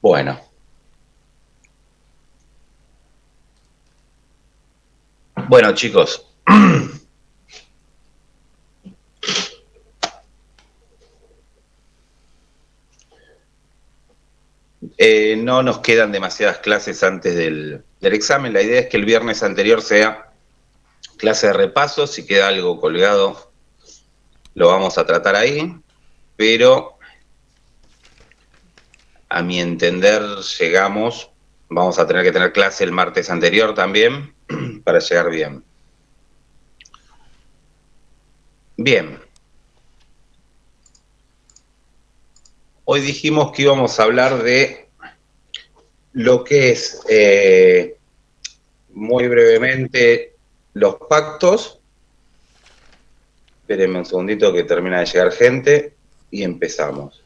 Bueno, bueno chicos, no nos quedan demasiadas clases antes del examen. La idea es que el viernes anterior sea clase de repaso. Si queda algo colgado, lo vamos a tratar ahí. Pero a mi entender vamos a tener que tener clase el martes anterior también para llegar bien. Bien. Hoy dijimos que íbamos a hablar de lo que es, muy brevemente, los pactos. Espérenme un segundito que termina de llegar gente y empezamos.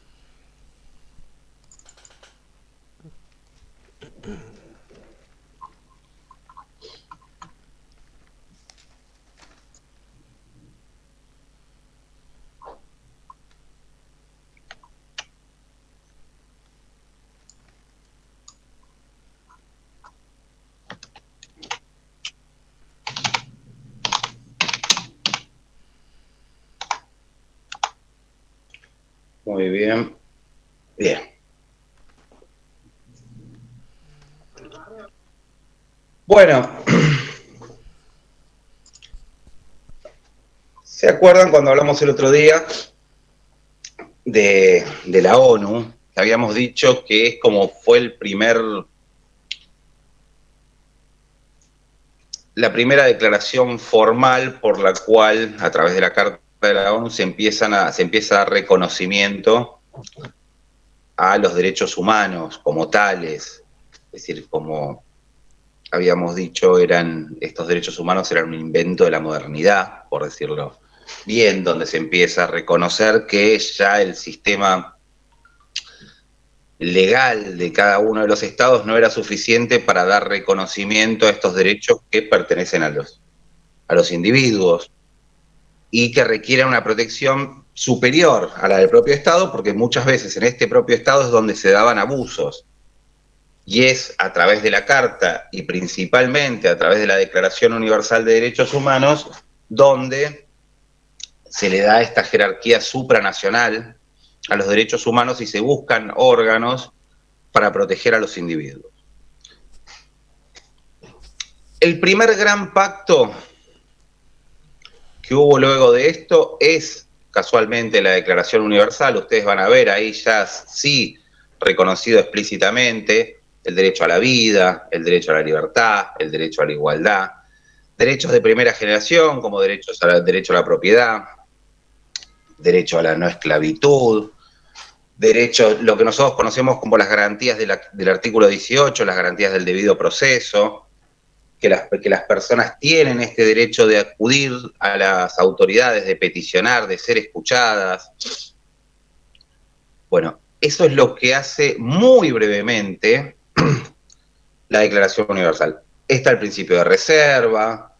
Muy bien. Bien. Bueno, ¿se acuerdan cuando hablamos el otro día de la ONU? Que habíamos dicho que es como fue la primera declaración formal por la cual, a través de la Carta de la ONU, se empieza a dar reconocimiento a los derechos humanos como tales. Es decir, como habíamos dicho, estos derechos humanos eran un invento de la modernidad, por decirlo bien, donde se empieza a reconocer que ya el sistema legal de cada uno de los estados no era suficiente para dar reconocimiento a estos derechos que pertenecen a los individuos y que requieren una protección superior a la del propio estado, porque muchas veces en este propio estado es donde se daban abusos. Y es a través de la Carta y principalmente a través de la Declaración Universal de Derechos Humanos donde se le da esta jerarquía supranacional a los derechos humanos y se buscan órganos para proteger a los individuos. El primer gran pacto que hubo luego de esto es casualmente la Declaración Universal. Ustedes van a ver ahí ya sí reconocido explícitamente el derecho a la vida, el derecho a la libertad, el derecho a la igualdad, derechos de primera generación como derecho a la propiedad, derecho a la no esclavitud, derecho, lo que nosotros conocemos como las garantías del artículo 18, las garantías del debido proceso, que las personas tienen este derecho de acudir a las autoridades, de peticionar, de ser escuchadas. Bueno, eso es lo que hace muy brevemente la Declaración Universal. Está el principio de reserva,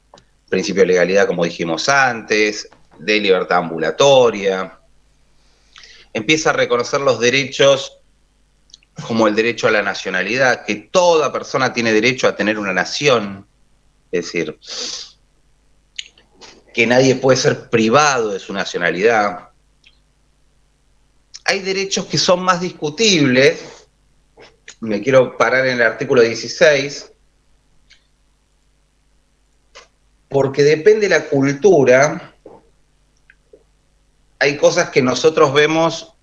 principio de legalidad, como dijimos antes, de libertad ambulatoria. Empieza a reconocer los derechos como el derecho a la nacionalidad, que toda persona tiene derecho a tener una nación, es decir, que nadie puede ser privado de su nacionalidad. Hay derechos que son más discutibles, me quiero parar en el artículo 16, porque depende de la cultura, hay cosas que nosotros vemos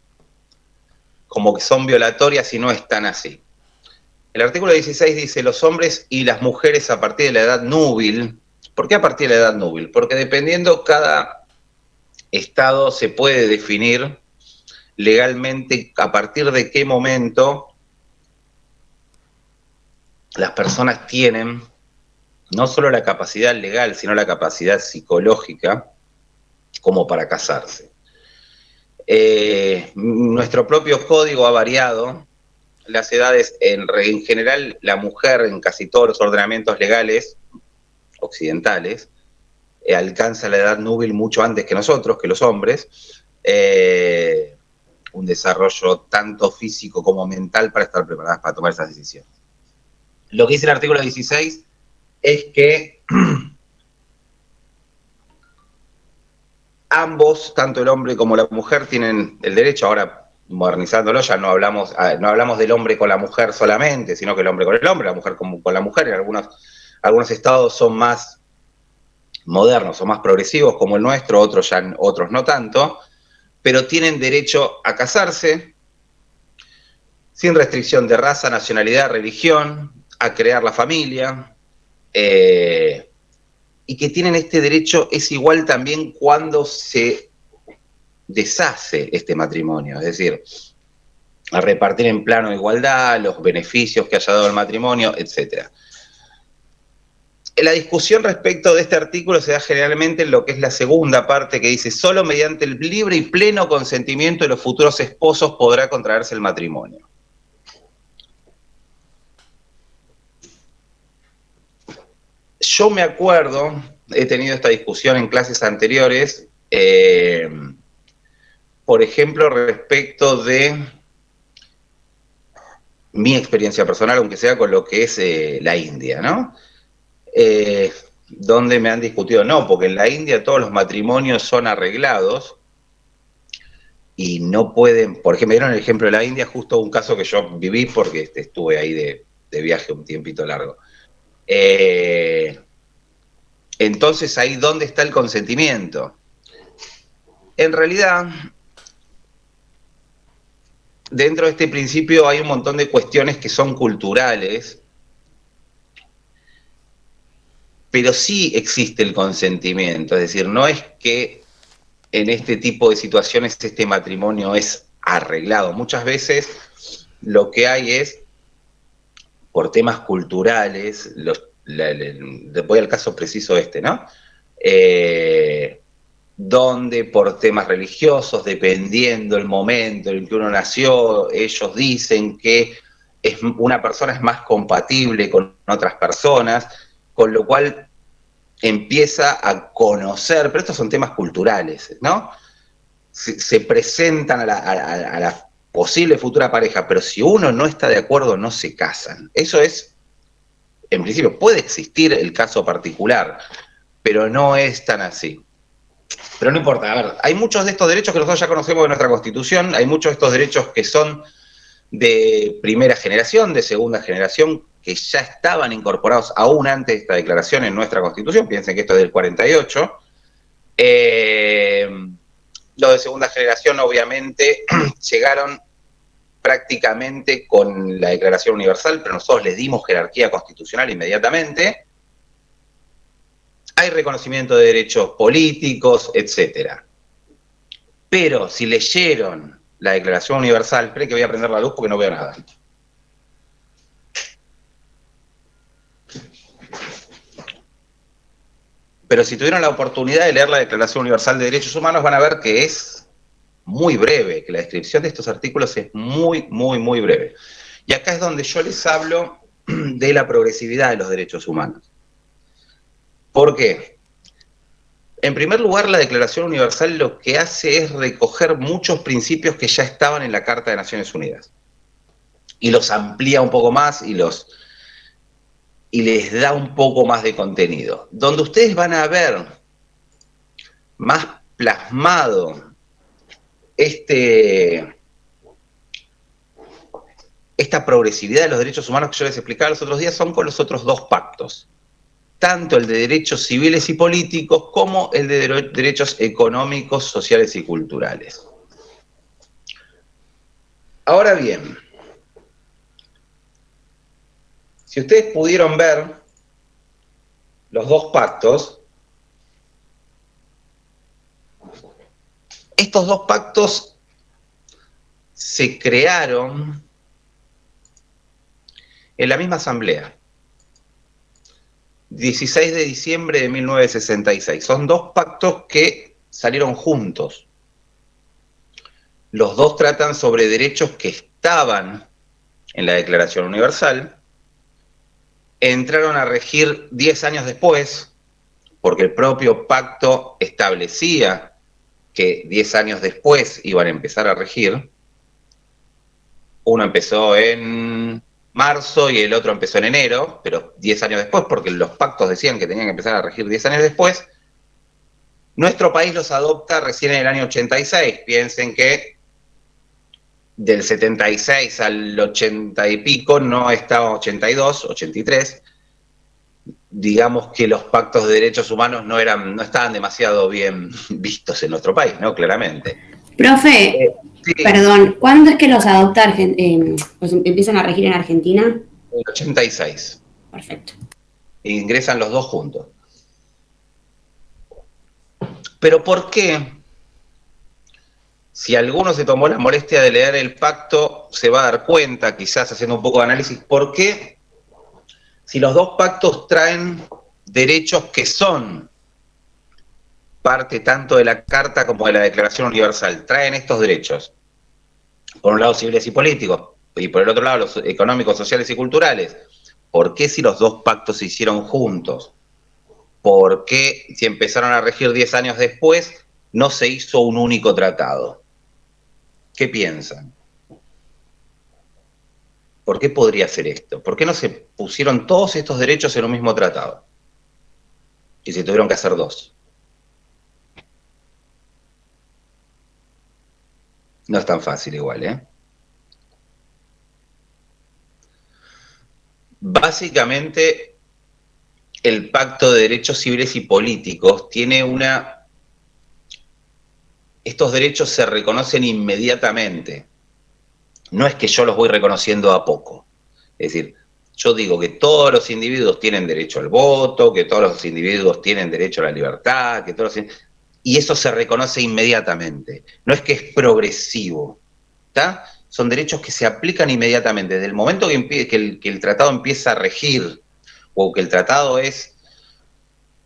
como que son violatorias y no están así. El artículo 16 dice los hombres y las mujeres a partir de la edad núbil. ¿Por qué a partir de la edad núbil? Porque dependiendo cada estado se puede definir legalmente a partir de qué momento las personas tienen no solo la capacidad legal, sino la capacidad psicológica como para casarse. Nuestro propio código ha variado. Las edades, en general, la mujer en casi todos los ordenamientos legales occidentales alcanza la edad núbil mucho antes que nosotros, que los hombres. un desarrollo tanto físico como mental para estar preparadas para tomar esas decisiones. Lo que dice el artículo 16 es que ambos, tanto el hombre como la mujer, tienen el derecho, ahora modernizándolo, ya no hablamos del hombre con la mujer solamente, sino que el hombre con el hombre, la mujer con la mujer. En algunos estados son más modernos o más progresivos como el nuestro, otros no tanto, pero tienen derecho a casarse sin restricción de raza, nacionalidad, religión, a crear la familia, y que tienen este derecho es igual también cuando se deshace este matrimonio, es decir, a repartir en plano de igualdad los beneficios que haya dado el matrimonio, etc. La discusión respecto de este artículo se da generalmente en lo que es la segunda parte, que dice: solo mediante el libre y pleno consentimiento de los futuros esposos podrá contraerse el matrimonio. Yo me acuerdo, he tenido esta discusión en clases anteriores, por ejemplo, respecto de mi experiencia personal, aunque sea con lo que es la India, ¿no? Donde me han discutido, no, porque en la India todos los matrimonios son arreglados y no pueden, por ejemplo, me dieron el ejemplo de la India, justo un caso que yo viví porque estuve ahí de viaje un tiempito largo. Entonces, ahí, ¿dónde está el consentimiento? En realidad, dentro de este principio hay un montón de cuestiones que son culturales, pero sí existe el consentimiento, es decir, no es que en este tipo de situaciones este matrimonio es arreglado. Muchas veces lo que hay es, por temas culturales, voy al caso preciso ¿no? Donde por temas religiosos, dependiendo el momento en el que uno nació, ellos dicen que una persona es más compatible con otras personas, con lo cual empieza a conocer, pero estos son temas culturales, ¿no? Se presentan a la posible futura pareja, pero si uno no está de acuerdo, no se casan. Eso es, en principio, puede existir el caso particular, pero no es tan así. Pero no importa, a ver, hay muchos de estos derechos que nosotros ya conocemos de nuestra Constitución, hay muchos de estos derechos que son de primera generación, de segunda generación, que ya estaban incorporados aún antes de esta declaración en nuestra Constitución. Piensen que esto es del 48. Los de segunda generación, obviamente, llegaron prácticamente con la Declaración Universal, pero nosotros les dimos jerarquía constitucional inmediatamente. Hay reconocimiento de derechos políticos, etc. Pero si leyeron la Declaración Universal, esperen que voy a prender la luz porque no veo nada. Pero si tuvieron la oportunidad de leer la Declaración Universal de Derechos Humanos, van a ver que es muy breve, que la descripción de estos artículos es muy, muy, muy breve. Y acá es donde yo les hablo de la progresividad de los derechos humanos. ¿Por qué? En primer lugar, la Declaración Universal lo que hace es recoger muchos principios que ya estaban en la Carta de Naciones Unidas. Y los amplía un poco más y les da un poco más de contenido. Donde ustedes van a ver más plasmado esta progresividad de los derechos humanos que yo les explicaba los otros días son con los otros dos pactos. Tanto el de derechos civiles y políticos como el de derechos económicos, sociales y culturales. Ahora bien, si ustedes pudieron ver los dos pactos, estos dos pactos se crearon en la misma asamblea, 16 de diciembre de 1966. Son dos pactos que salieron juntos. Los dos tratan sobre derechos que estaban en la Declaración Universal, entraron a regir 10 años después, porque el propio pacto establecía que 10 años después iban a empezar a regir, Uno empezó en marzo y el otro empezó en enero, pero 10 años después, porque los pactos decían que tenían que empezar a regir 10 años después. Nuestro país los adopta recién en el año 86. Piensen que del 76 al 80 y pico, no estaba 82, 83. Digamos que los pactos de derechos humanos no estaban demasiado bien vistos en nuestro país, ¿no? Claramente. Profe, Sí. Perdón, ¿cuándo es que los adopta pues empiezan a regir en Argentina? El 86. Perfecto. Ingresan los dos juntos. Pero ¿por qué? Si alguno se tomó la molestia de leer el pacto, se va a dar cuenta, quizás haciendo un poco de análisis, ¿por qué? Si los dos pactos traen derechos que son parte tanto de la Carta como de la Declaración Universal, traen estos derechos, por un lado civiles y políticos, y por el otro lado los económicos, sociales y culturales. ¿Por qué si los dos pactos se hicieron juntos? ¿Por qué si empezaron a regir 10 años después no se hizo un único tratado? ¿Qué piensan? ¿Por qué podría ser esto? ¿Por qué no se pusieron todos estos derechos en un mismo tratado? Y se tuvieron que hacer dos. No es tan fácil igual, ¿eh? Básicamente, el Pacto de Derechos Civiles y Políticos tiene estos derechos se reconocen inmediatamente. No es que yo los voy reconociendo a poco. Es decir, yo digo que todos los individuos tienen derecho al voto, que todos los individuos tienen derecho a la libertad, y eso se reconoce inmediatamente. No es que es progresivo, ¿está? Son derechos que se aplican inmediatamente. Desde el momento que el tratado empieza a regir, o que el tratado es,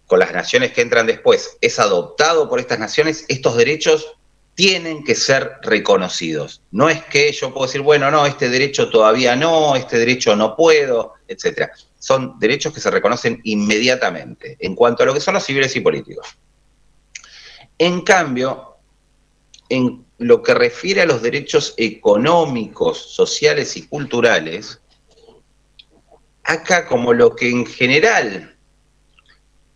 con las naciones que entran después, es adoptado por estas naciones, estos derechos tienen que ser reconocidos. No es que yo puedo decir, bueno, no, este derecho todavía no, este derecho no puedo, etc. Son derechos que se reconocen inmediatamente en cuanto a lo que son los civiles y políticos. En cambio, en lo que refiere a los derechos económicos, sociales y culturales, acá como lo que en general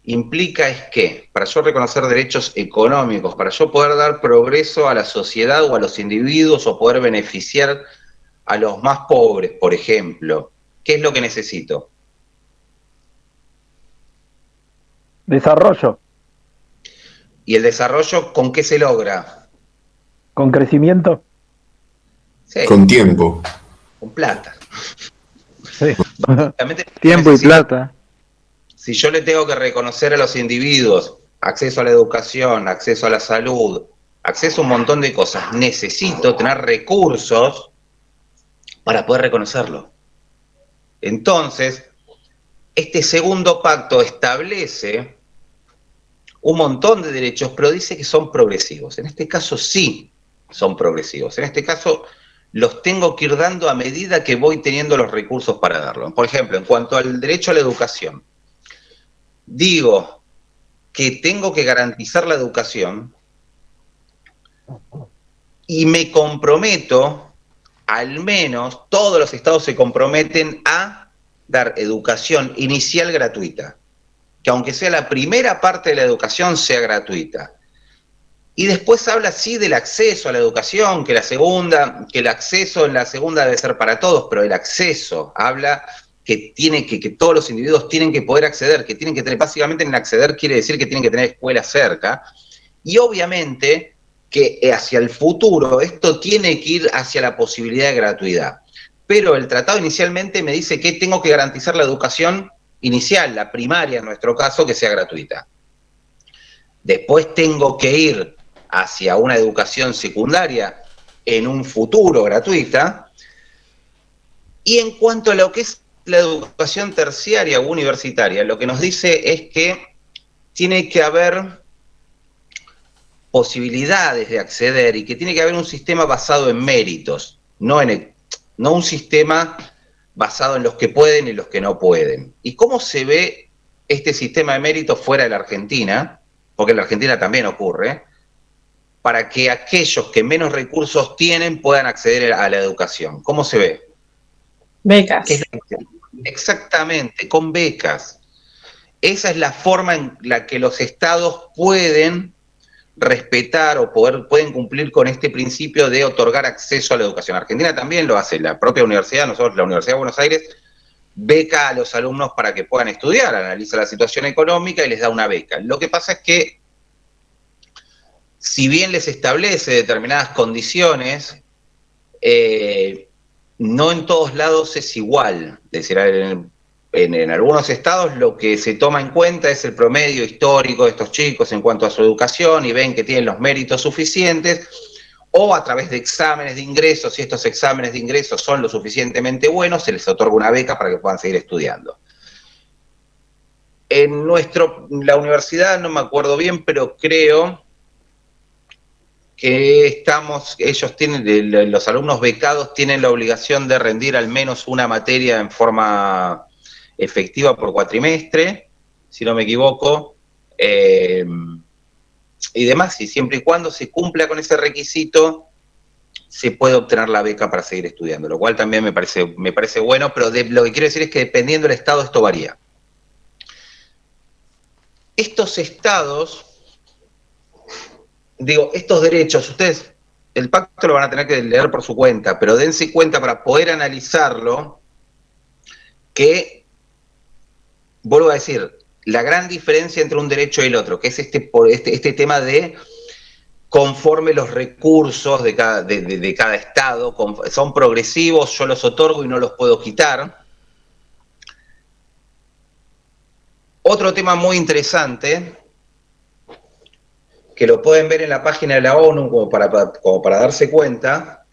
implica es que, para yo reconocer derechos económicos, para yo poder dar progreso a la sociedad o a los individuos o poder beneficiar a los más pobres, por ejemplo, ¿qué es lo que necesito? Desarrollo. ¿Y el desarrollo con qué se logra? ¿Con crecimiento? Sí. Con tiempo. Con plata. Sí. Tiempo y plata. Si yo le tengo que reconocer a los individuos acceso a la educación, acceso a la salud, acceso a un montón de cosas, necesito tener recursos para poder reconocerlo. Entonces, este segundo pacto establece un montón de derechos, pero dice que son progresivos. En este caso sí son progresivos. En este caso los tengo que ir dando a medida que voy teniendo los recursos para darlo. Por ejemplo, en cuanto al derecho a la educación, digo que tengo que garantizar la educación y me comprometo, al menos todos los estados se comprometen a dar educación inicial gratuita, que aunque sea la primera parte de la educación sea gratuita. Y después habla sí del acceso a la educación, que el acceso en la segunda debe ser para todos, pero el acceso habla que todos los individuos tienen que poder acceder, que tienen que tener, básicamente en acceder quiere decir que tienen que tener escuelas cerca, y obviamente que hacia el futuro esto tiene que ir hacia la posibilidad de gratuidad. Pero el tratado inicialmente me dice que tengo que garantizar la educación inicial, la primaria en nuestro caso, que sea gratuita. Después tengo que ir hacia una educación secundaria en un futuro gratuita. Y en cuanto a lo que es la educación terciaria o universitaria, lo que nos dice es que tiene que haber posibilidades de acceder y que tiene que haber un sistema basado en méritos, no un sistema basado en los que pueden y los que no pueden. ¿Y cómo se ve este sistema de méritos fuera de la Argentina? Porque en la Argentina también ocurre. para que aquellos que menos recursos tienen puedan acceder a la educación. ¿Cómo se ve? Becas. Exactamente, con becas. Esa es la forma en la que los estados pueden respetar o pueden cumplir con este principio de otorgar acceso a la educación. Argentina también lo hace, la propia universidad, nosotros, la Universidad de Buenos Aires, beca a los alumnos para que puedan estudiar, analiza la situación económica y les da una beca. Lo que pasa es que, si bien les establece determinadas condiciones, no en todos lados es igual. Es decir, en algunos estados lo que se toma en cuenta es el promedio histórico de estos chicos en cuanto a su educación y ven que tienen los méritos suficientes, o a través de exámenes de ingreso, si estos exámenes de ingreso son lo suficientemente buenos, se les otorga una beca para que puedan seguir estudiando. En la universidad, no me acuerdo bien, pero creo que ellos tienen, los alumnos becados tienen la obligación de rendir al menos una materia en forma efectiva por cuatrimestre, si no me equivoco, y demás, y siempre y cuando se cumpla con ese requisito, se puede obtener la beca para seguir estudiando, lo cual también me parece bueno, pero lo que quiero decir es que dependiendo del estado esto varía. Estos estados, estos derechos, ustedes, el pacto lo van a tener que leer por su cuenta, pero dense cuenta para poder analizarlo, que, vuelvo a decir, la gran diferencia entre un derecho y el otro, que es este tema de conforme los recursos de cada estado, son progresivos, yo los otorgo y no los puedo quitar. Otro tema muy interesante, que lo pueden ver en la página de la ONU como para darse cuenta.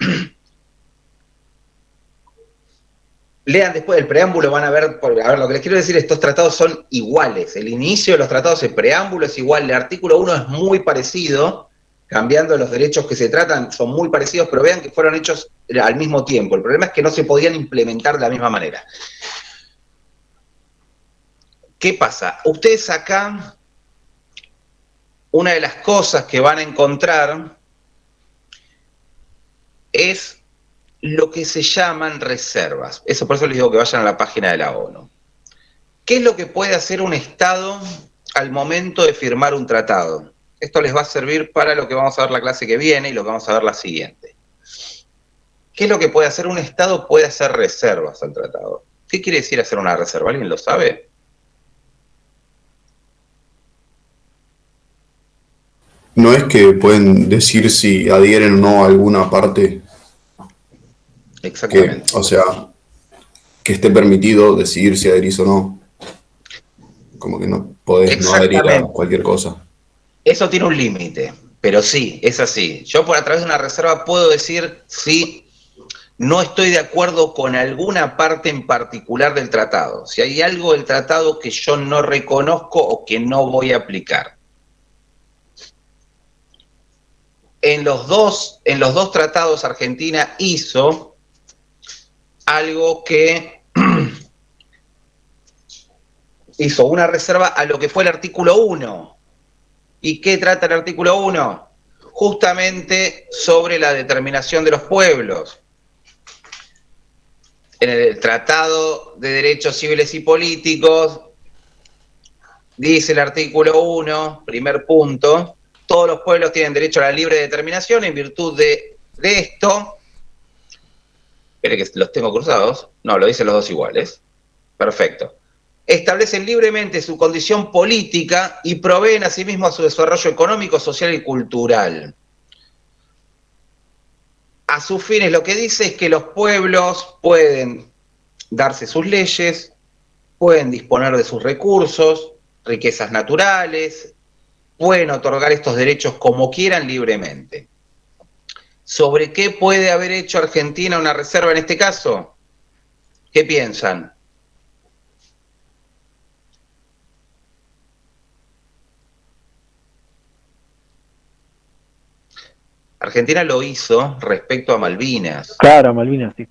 Lean después el preámbulo, van a ver, lo que les quiero decir, estos tratados son iguales. El inicio de los tratados, el preámbulo es igual, el artículo 1 es muy parecido, cambiando los derechos que se tratan, son muy parecidos, pero vean que fueron hechos al mismo tiempo. El problema es que no se podían implementar de la misma manera. ¿Qué pasa? Ustedes acá, una de las cosas que van a encontrar es lo que se llaman reservas. Por eso les digo que vayan a la página de la ONU. ¿Qué es lo que puede hacer un Estado al momento de firmar un tratado? Esto les va a servir para lo que vamos a ver la clase que viene y lo que vamos a ver la siguiente. ¿Qué es lo que puede hacer un Estado? Puede hacer reservas al tratado. ¿Qué quiere decir hacer una reserva? ¿Alguien lo sabe? No es que pueden decir si adhieren o no a alguna parte. Exactamente. O sea, que esté permitido decidir si adherís o no. Como que no podés no adherir a cualquier cosa. Eso tiene un límite, pero sí, es así. Yo a través de una reserva puedo decir si no estoy de acuerdo con alguna parte en particular del tratado. Si hay algo del tratado que yo no reconozco o que no voy a aplicar. En los dos tratados Argentina hizo algo que hizo una reserva a lo que fue el artículo 1. ¿Y qué trata el artículo 1? Justamente sobre la determinación de los pueblos. En el Tratado de Derechos Civiles y Políticos, dice el artículo 1, primer punto, todos los pueblos tienen derecho a la libre determinación. En virtud de esto, espere que los tengo cruzados, no, lo dicen los dos iguales, perfecto. Establecen libremente su condición política y proveen asimismo a su desarrollo económico, social y cultural. A sus fines, lo que dice es que los pueblos pueden darse sus leyes, pueden disponer de sus recursos, riquezas naturales, pueden otorgar estos derechos como quieran libremente. ¿Sobre qué puede haber hecho Argentina una reserva en este caso? ¿Qué piensan? Argentina lo hizo respecto a Malvinas. Claro, Malvinas, sí.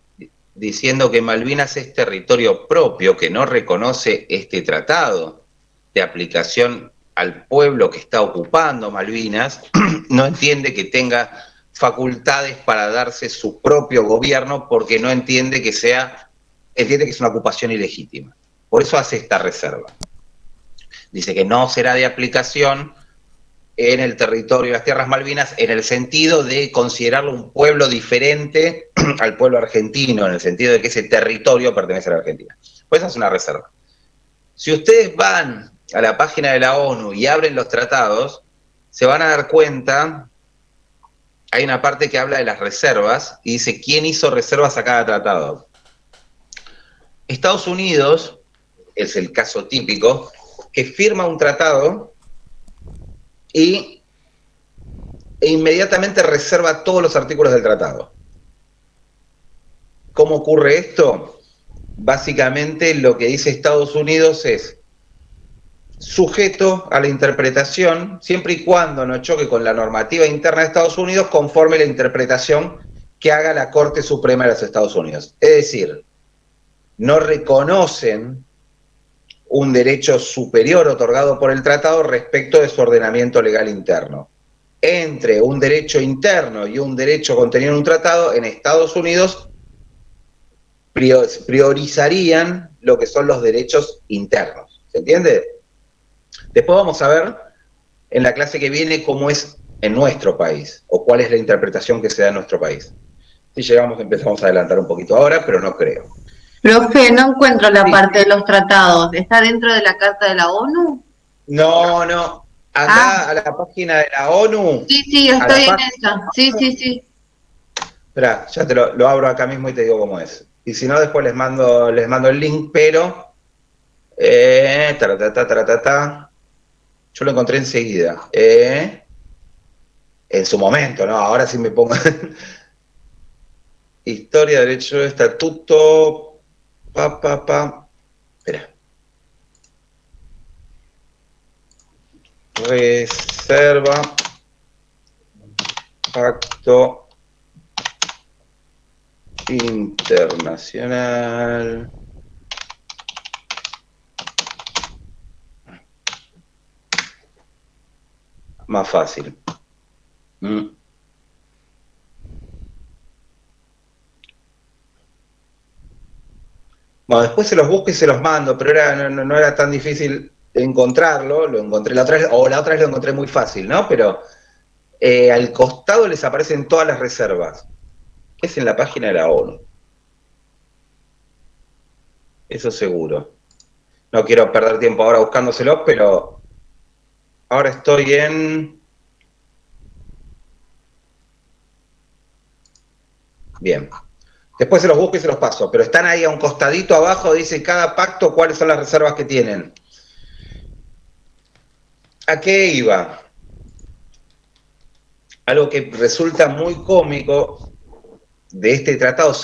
Diciendo que Malvinas es territorio propio, que no reconoce este tratado de aplicación al pueblo que está ocupando Malvinas, no entiende que tenga facultades para darse su propio gobierno porque no entiende que es una ocupación ilegítima. Por eso hace esta reserva. Dice que no será de aplicación en el territorio de las Tierras Malvinas en el sentido de considerarlo un pueblo diferente al pueblo argentino, en el sentido de que ese territorio pertenece a la Argentina. Pues esa es una reserva. Si ustedes van a la página de la ONU y abren los tratados, se van a dar cuenta, hay una parte que habla de las reservas y dice quién hizo reservas a cada tratado. Estados Unidos, es el caso típico, que firma un tratado e inmediatamente reserva todos los artículos del tratado. ¿Cómo ocurre esto? Básicamente lo que dice Estados Unidos es sujeto a la interpretación, siempre y cuando no choque con la normativa interna de Estados Unidos, conforme la interpretación que haga la Corte Suprema de los Estados Unidos. Es decir, no reconocen un derecho superior otorgado por el tratado respecto de su ordenamiento legal interno. Entre un derecho interno y un derecho contenido en un tratado, en Estados Unidos priorizarían lo que son los derechos internos. ¿Se entiende? Después vamos a ver en la clase que viene cómo es en nuestro país, o cuál es la interpretación que se da en nuestro país. Si llegamos, empezamos a adelantar un poquito ahora, pero no creo. Profe, no encuentro la parte de los tratados. ¿Está dentro de la Carta de la ONU? No. Acá a la página de la ONU. Sí, estoy en esa. Sí. Esperá, ya te lo abro acá mismo y te digo cómo es. Y si no, después les mando el link, pero... yo lo encontré enseguida. En su momento, ¿no? Ahora sí me pongo... Historia, derecho, estatuto... Espera. Reserva, pacto internacional. Más fácil. Bueno, después se los busco y se los mando, pero no era tan difícil encontrarlo, lo encontré la otra vez lo encontré muy fácil, ¿no? Pero al costado les aparecen todas las reservas. Es en la página de la ONU. Eso seguro. No quiero perder tiempo ahora buscándoselos, pero ahora estoy en... Bien. Después se los busco y se los paso, pero están ahí a un costadito abajo, dice cada pacto cuáles son las reservas que tienen. ¿A qué iba? Algo que resulta muy cómico de este tratado,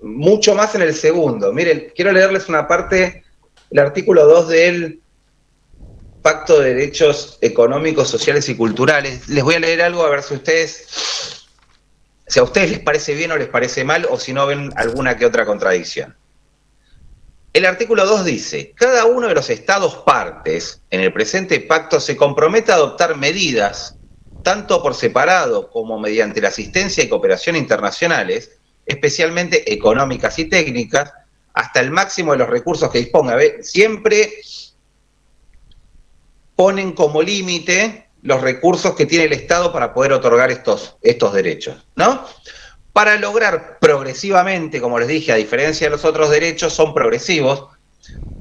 mucho más en el segundo. Miren, quiero leerles una parte, el artículo 2 del Pacto de Derechos Económicos, Sociales y Culturales. Les voy a leer algo a ver si a ustedes les parece bien o les parece mal, o si no ven alguna que otra contradicción. El artículo 2 dice, cada uno de los estados partes en el presente pacto se compromete a adoptar medidas, tanto por separado como mediante la asistencia y cooperación internacionales, especialmente económicas y técnicas, hasta el máximo de los recursos que disponga. Siempre ponen como límite los recursos que tiene el Estado para poder otorgar estos derechos, ¿no? Para lograr progresivamente, como les dije, a diferencia de los otros derechos, son progresivos,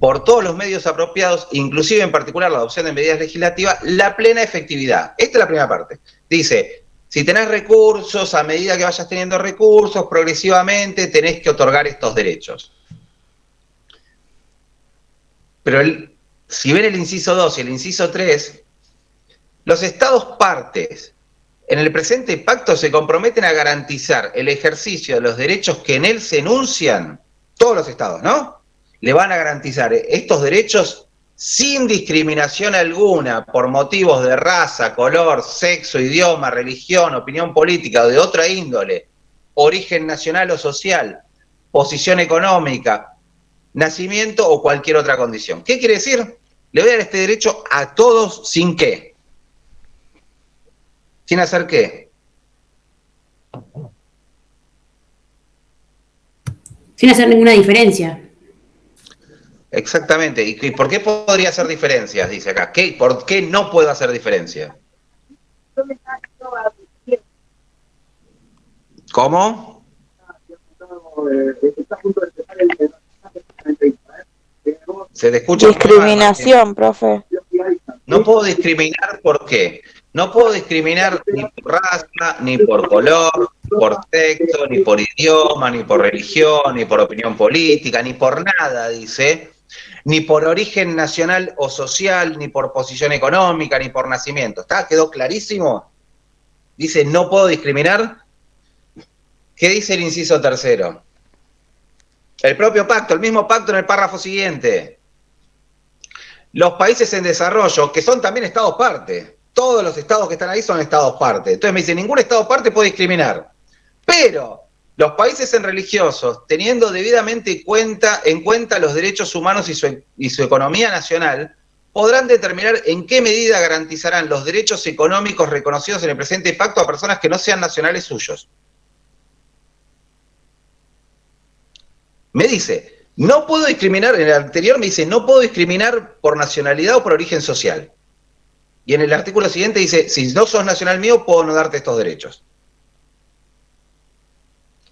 por todos los medios apropiados, inclusive en particular la adopción de medidas legislativas, la plena efectividad. Esta es la primera parte. Dice, si tenés recursos, a medida que vayas teniendo recursos, progresivamente tenés que otorgar estos derechos. Pero si ven el inciso 2 y el inciso 3, los estados partes en el presente pacto se comprometen a garantizar el ejercicio de los derechos que en él se enuncian, todos los estados, ¿no? Le van a garantizar estos derechos sin discriminación alguna por motivos de raza, color, sexo, idioma, religión, opinión política o de otra índole, origen nacional o social, posición económica, nacimiento o cualquier otra condición. ¿Qué quiere decir? Le voy a dar este derecho a todos sin qué. ¿Sin hacer qué? Sin hacer ninguna diferencia. Exactamente. ¿Y por qué podría hacer diferencias? Dice acá. ¿Por qué no puedo hacer diferencia? ¿Cómo? Se te escucha. Discriminación, profe. No puedo discriminar, ¿por qué? No puedo discriminar ni por raza, ni por color, ni por sexo, ni por idioma, ni por religión, ni por opinión política, ni por nada, dice, ni por origen nacional o social, ni por posición económica, ni por nacimiento. ¿Está? ¿Quedó clarísimo? Dice, no puedo discriminar. ¿Qué dice el inciso tercero? El propio pacto, el mismo pacto en el párrafo siguiente. Los países en desarrollo, que son también estados parte, todos los estados que están ahí son estados parte. Entonces me dice, ningún estado parte puede discriminar. Pero los países en religiosos, teniendo debidamente en cuenta los derechos humanos y su economía nacional, podrán determinar en qué medida garantizarán los derechos económicos reconocidos en el presente pacto a personas que no sean nacionales suyos. Me dice, no puedo discriminar, en el anterior me dice, no puedo discriminar por nacionalidad o por origen social. Y en el artículo siguiente dice, si no sos nacional mío, puedo no darte estos derechos.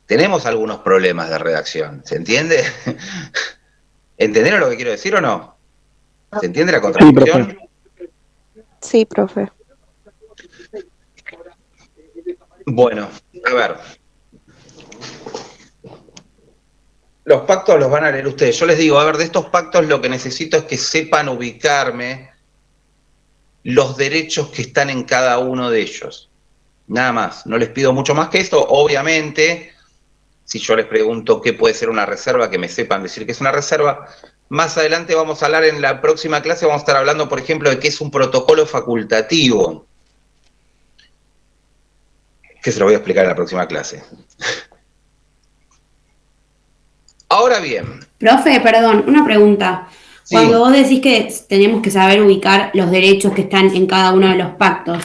Tenemos algunos problemas de redacción, ¿se entiende? ¿Entendieron lo que quiero decir o no? ¿Se entiende la contradicción? Sí, profe. Bueno, a ver. Los pactos los van a leer ustedes. Yo les digo, a ver, de estos pactos lo que necesito es que sepan ubicarme los derechos que están en cada uno de ellos. Nada más. No les pido mucho más que esto. Obviamente, si yo les pregunto qué puede ser una reserva, que me sepan decir que es una reserva. Más adelante vamos a hablar en la próxima clase, vamos a estar hablando, por ejemplo, de qué es un protocolo facultativo. Que se lo voy a explicar en la próxima clase. Ahora bien. Profe, perdón, una pregunta. Sí. Cuando vos decís que tenemos que saber ubicar los derechos que están en cada uno de los pactos,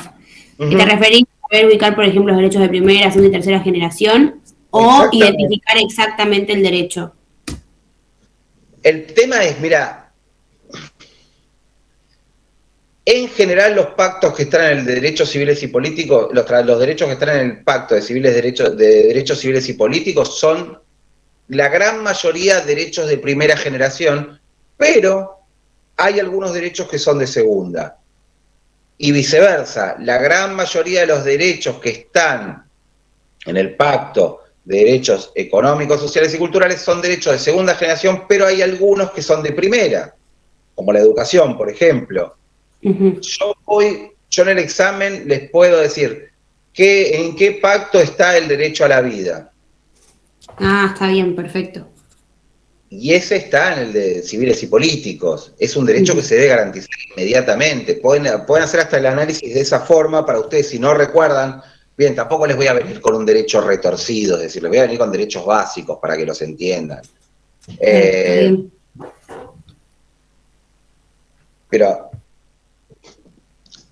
¿te referís a saber ubicar, por ejemplo, los derechos de primera, segunda y tercera generación? ¿O identificar exactamente el derecho? El tema es, mira, en general los pactos que están en el de derechos civiles y políticos, los derechos que están en el pacto de derechos civiles y políticos son la gran mayoría derechos de primera generación, pero hay algunos derechos que son de segunda. Y viceversa, la gran mayoría de los derechos que están en el pacto de derechos económicos, sociales y culturales son derechos de segunda generación, pero hay algunos que son de primera, como la educación, por ejemplo. Yo en el examen les puedo decir en qué pacto está el derecho a la vida. Ah, está bien, perfecto. Y ese está en el de civiles y políticos. Es un derecho que se debe garantizar inmediatamente. Pueden hacer hasta el análisis de esa forma para ustedes, si no recuerdan. Bien, tampoco les voy a venir con un derecho retorcido, es decir, les voy a venir con derechos básicos para que los entiendan. Pero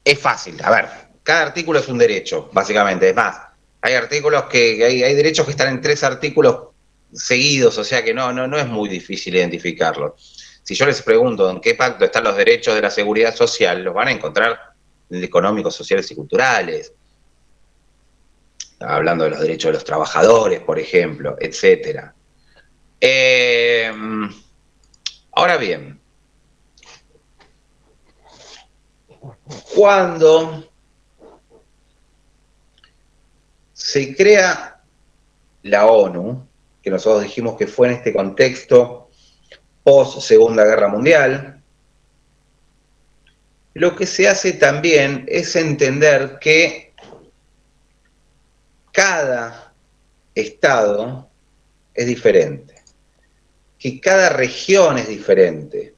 es fácil. A ver, cada artículo es un derecho, básicamente. Es más, hay artículos hay derechos que están en 3 artículos seguidos, o sea que no es muy difícil identificarlo. Si yo les pregunto en qué pacto están los derechos de la seguridad social, los van a encontrar en económicos, sociales y culturales. Hablando de los derechos de los trabajadores, por ejemplo, etcétera. Ahora bien, cuando se crea la ONU, que nosotros dijimos que fue en este contexto post-Segunda Guerra Mundial, lo que se hace también es entender que cada estado es diferente, que cada región es diferente,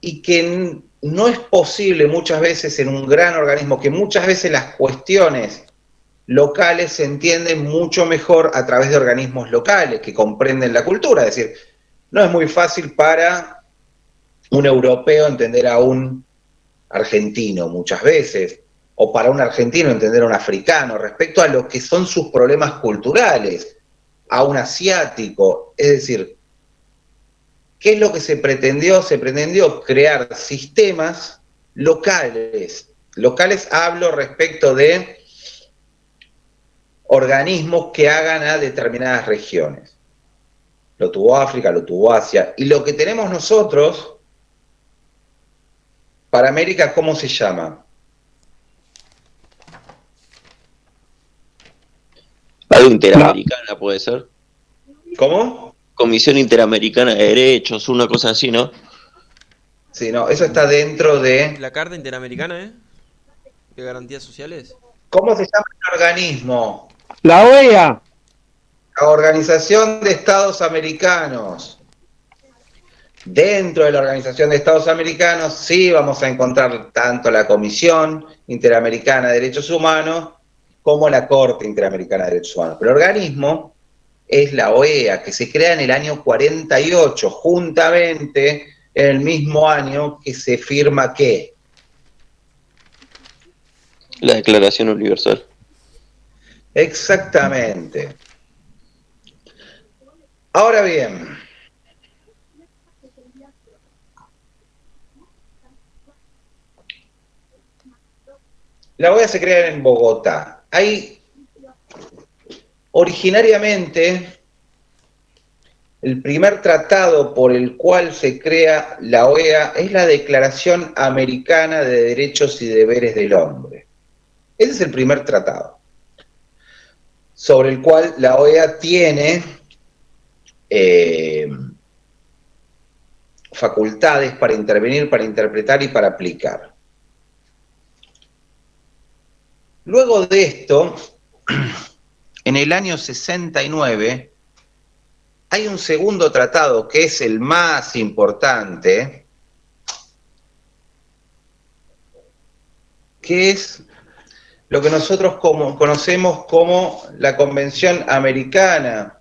y que no es posible muchas veces en un gran organismo, que muchas veces las cuestiones locales se entienden mucho mejor a través de organismos locales que comprenden la cultura. Es decir, no es muy fácil para un europeo entender a un argentino muchas veces, o para un argentino entender a un africano, respecto a lo que son sus problemas culturales, a un asiático. Es decir, ¿qué es lo que se pretendió? Se pretendió crear sistemas locales. Locales hablo respecto de organismos que hagan a determinadas regiones. Lo tuvo África, lo tuvo Asia. Y lo que tenemos nosotros, para América, ¿cómo se llama? Algo interamericana puede ser. ¿Cómo? Comisión Interamericana de Derechos, una cosa así, ¿no? Sí, no, eso está dentro de... ¿La Carta Interamericana, de Garantías Sociales? ¿Cómo se llama el organismo? La OEA. La Organización de Estados Americanos. Dentro de la Organización de Estados Americanos sí vamos a encontrar tanto la Comisión Interamericana de Derechos Humanos como la Corte Interamericana de Derechos Humanos. Pero el organismo es la OEA, que se crea en el año 48, juntamente en el mismo año que se firma ¿qué? La Declaración Universal. Exactamente. Ahora bien, la OEA se crea en Bogotá. Hay, originariamente, el primer tratado por el cual se crea la OEA es la Declaración Americana de Derechos y Deberes del Hombre. Ese es el primer tratado, sobre el cual la OEA tiene facultades para intervenir, para interpretar y para aplicar. Luego de esto, en el año 69, hay un segundo tratado que es el más importante, que es lo que nosotros conocemos como la Convención Americana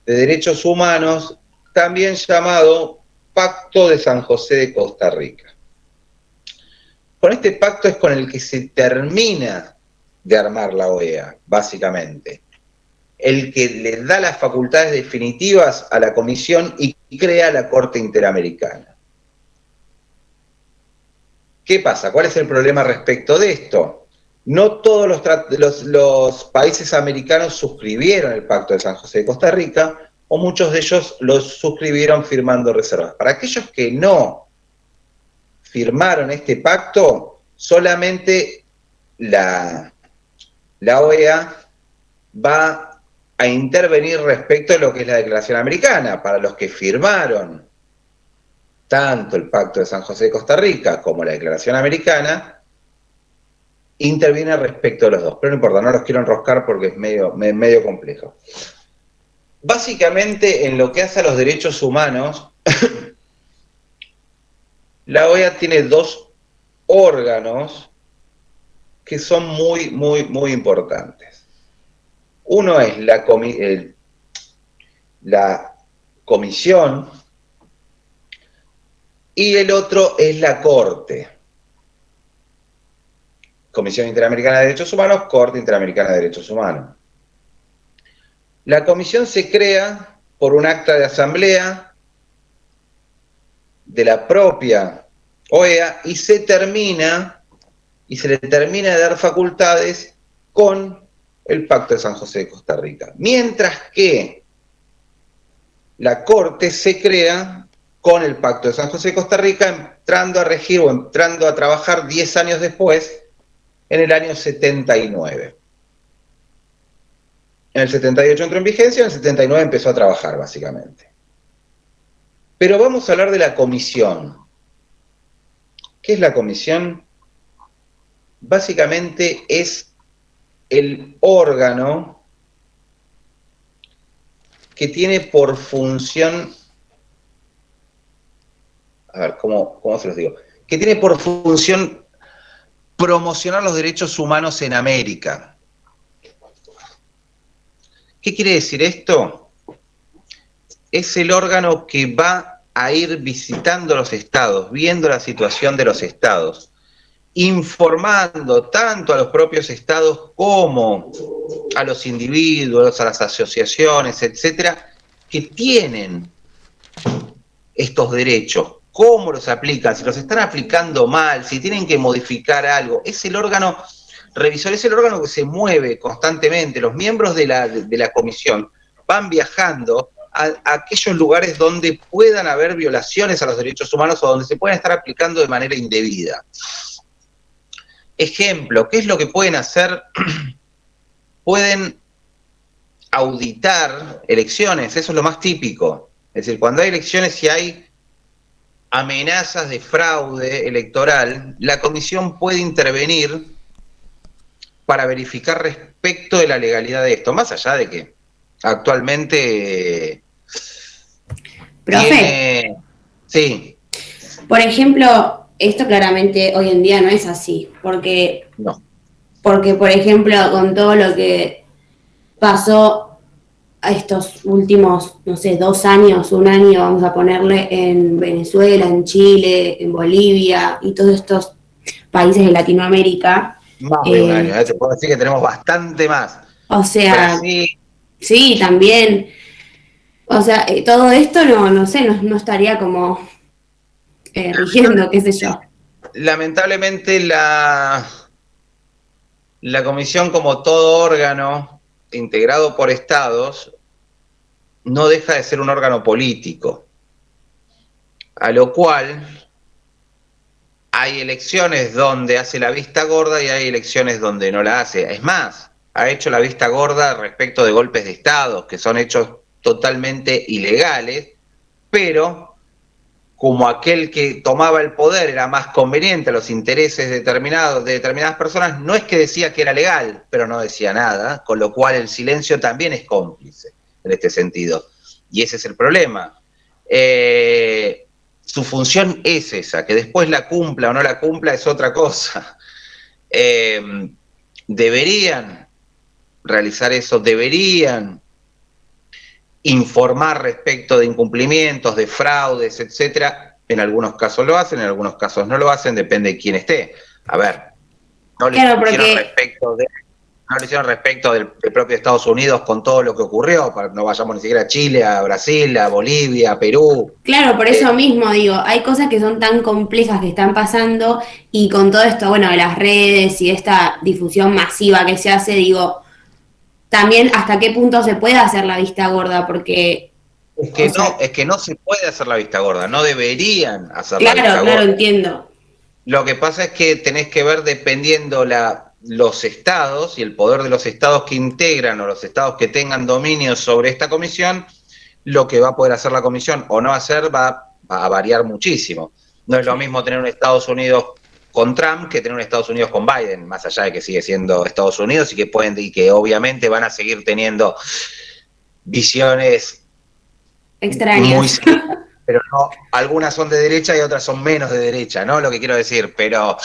de Derechos Humanos, también llamado Pacto de San José de Costa Rica. Con este pacto es con el que se termina de armar la OEA, básicamente. El que le da las facultades definitivas a la Comisión y crea la Corte Interamericana. ¿Qué pasa? ¿Cuál es el problema respecto de esto? No todos los países americanos suscribieron el Pacto de San José de Costa Rica, o muchos de ellos los suscribieron firmando reservas. Para aquellos que no firmaron este pacto, solamente la OEA va a intervenir respecto a lo que es la Declaración Americana. Para los que firmaron tanto el Pacto de San José de Costa Rica como la Declaración Americana, interviene respecto a los dos. Pero no importa, no los quiero enroscar porque es medio complejo. Básicamente, en lo que hace a los derechos humanos, la OEA tiene dos órganos que son muy importantes. Uno es la Comisión y el otro es la Corte. Comisión Interamericana de Derechos Humanos, Corte Interamericana de Derechos Humanos. La comisión se crea por un acta de asamblea de la propia OEA y se le termina de dar facultades con el Pacto de San José de Costa Rica. Mientras que la Corte se crea con el Pacto de San José de Costa Rica, entrando a regir o entrando a trabajar 10 años después, en el año 79. En el 78 entró en vigencia, en el 79 empezó a trabajar, básicamente. Pero vamos a hablar de la comisión. ¿Qué es la comisión? Básicamente es el órgano que tiene por función, a ver, ¿cómo se los digo? Que tiene por función promocionar los derechos humanos en América. ¿Qué quiere decir esto? Es el órgano que va a ir visitando los estados, viendo la situación de los estados, informando tanto a los propios estados como a los individuos, a las asociaciones, etcétera, que tienen estos derechos, cómo los aplican, si los están aplicando mal, si tienen que modificar algo. Es el órgano revisor, es el órgano que se mueve constantemente. Los miembros de la comisión van viajando a aquellos lugares donde puedan haber violaciones a los derechos humanos o donde se puedan estar aplicando de manera indebida. Ejemplo, ¿qué es lo que pueden hacer? Pueden auditar elecciones, eso es lo más típico. Es decir, cuando hay elecciones y hay amenazas de fraude electoral, la comisión puede intervenir para verificar respecto de la legalidad de esto, más allá de que actualmente Profe, sí. Por ejemplo, esto claramente hoy en día no es así, porque, No. porque por ejemplo, con todo lo que pasó a estos últimos, no sé, 2 años, 1 año, vamos a ponerle, en Venezuela, en Chile, en Bolivia y todos estos países de Latinoamérica. Más de 1 año, te puedo decir que tenemos bastante más. O sea, Brasil, sí, también. O sea, todo esto no sé, no estaría como rigiendo, qué sé yo. lamentablemente la comisión, como todo órgano integrado por estados, no deja de ser un órgano político, a lo cual hay elecciones donde hace la vista gorda y hay elecciones donde no la hace. Es más, ha hecho la vista gorda respecto de golpes de estado, que son hechos totalmente ilegales, pero como aquel que tomaba el poder era más conveniente a los intereses de determinadas personas, no es que decía que era legal, pero no decía nada, con lo cual el silencio también es cómplice en este sentido. Y ese es el problema. Su función es esa, que después la cumpla o no la cumpla es otra cosa. Deberían realizar eso, deberían informar respecto de incumplimientos, de fraudes, etcétera. En algunos casos lo hacen, en algunos casos no lo hacen, depende de quién esté. A ver, no le hicieron respecto del propio Estados Unidos con todo lo que ocurrió, no vayamos ni siquiera a Chile, a Brasil, a Bolivia, a Perú. Claro, por eso mismo digo, hay cosas que son tan complejas que están pasando y con todo esto, bueno, de las redes y esta difusión masiva que se hace, digo, también hasta qué punto se puede hacer la vista gorda, porque... Es que no se puede hacer la vista gorda, no deberían hacer la vista gorda. Claro, entiendo. Lo que pasa es que tenés que ver dependiendo los estados y el poder de los estados que integran o los estados que tengan dominio sobre esta comisión, lo que va a poder hacer la comisión o no hacer va a variar muchísimo. No es lo mismo tener un Estados Unidos con Trump que tener un Estados Unidos con Biden, más allá de que sigue siendo Estados Unidos y que obviamente van a seguir teniendo visiones extrañas. Pero no, algunas son de derecha y otras son menos de derecha, ¿no? Lo que quiero decir, pero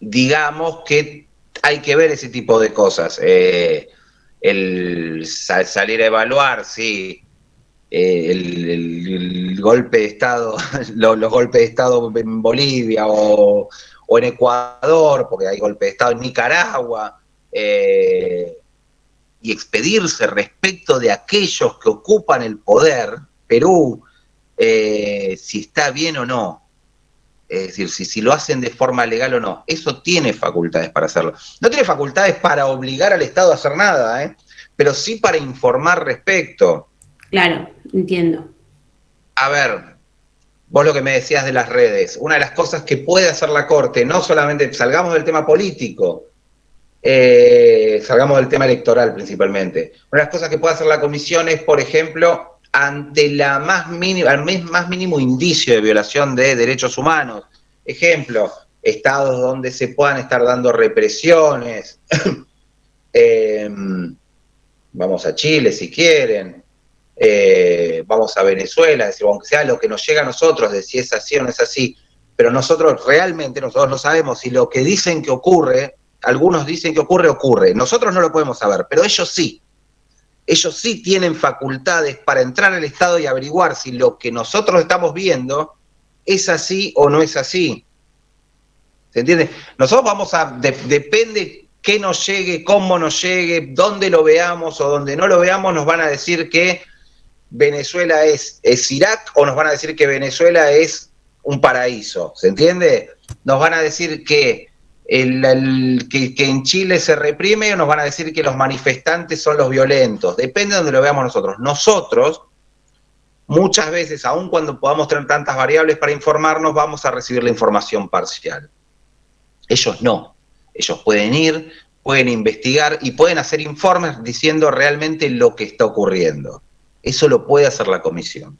digamos que hay que ver ese tipo de cosas. El salir a evaluar, sí, el golpe de Estado, los golpes de Estado en Bolivia o en Ecuador, porque hay golpe de Estado en Nicaragua, y expedirse respecto de aquellos que ocupan el poder, Perú, si está bien o no. Es decir, si lo hacen de forma legal o no. Eso tiene facultades para hacerlo. No tiene facultades para obligar al Estado a hacer nada, pero sí para informar respecto. Claro, entiendo. A ver, vos lo que me decías de las redes, una de las cosas que puede hacer la Corte, no solamente, salgamos del tema político, salgamos del tema electoral principalmente. Una de las cosas que puede hacer la comisión es, por ejemplo, ante el más mínimo indicio de violación de derechos humanos, ejemplo, estados donde se puedan estar dando represiones, vamos a Chile si quieren, vamos a Venezuela, es decir, aunque sea lo que nos llega a nosotros de si es así o no es así, pero nosotros no sabemos si lo que dicen que ocurre, algunos dicen que ocurre, nosotros no lo podemos saber, pero ellos sí. ellos sí tienen facultades para entrar al Estado y averiguar si lo que nosotros estamos viendo es así o no es así. ¿Se entiende? Nosotros vamos a, depende qué nos llegue, cómo nos llegue, dónde lo veamos o dónde no lo veamos, nos van a decir que Venezuela es Irak o nos van a decir que Venezuela es un paraíso. ¿Se entiende? Nos van a decir que que en Chile se reprime o nos van a decir que los manifestantes son los violentos. Depende de donde lo veamos nosotros. Nosotros, muchas veces, aun cuando podamos tener tantas variables para informarnos, vamos a recibir la información parcial. Ellos no. Ellos pueden ir, pueden investigar y pueden hacer informes diciendo realmente lo que está ocurriendo. Eso lo puede hacer la comisión.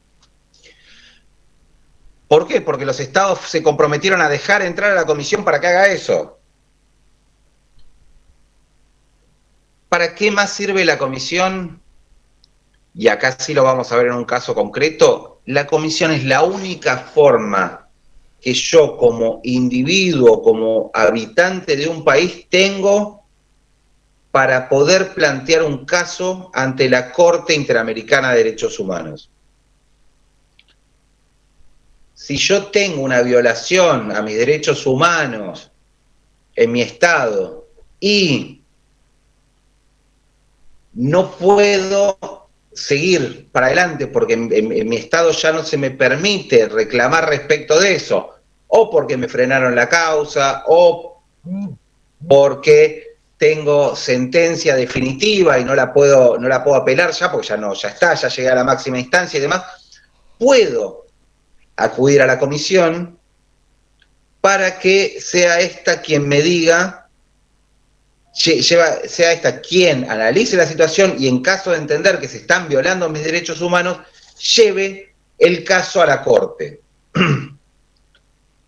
¿Por qué? Porque los estados se comprometieron a dejar entrar a la comisión para que haga eso. ¿Para qué más sirve la comisión? Y acá sí lo vamos a ver en un caso concreto. La comisión es la única forma que yo como individuo, como habitante de un país, tengo para poder plantear un caso ante la Corte Interamericana de Derechos Humanos. Si yo tengo una violación a mis derechos humanos en mi estado y no puedo seguir para adelante porque en mi estado ya no se me permite reclamar respecto de eso, o porque me frenaron la causa, o porque tengo sentencia definitiva y no la puedo apelar ya, porque ya está, ya llegué a la máxima instancia y demás, puedo acudir a la comisión para que sea esta quien me diga, sea esta quien analice la situación y en caso de entender que se están violando mis derechos humanos, lleve el caso a la Corte.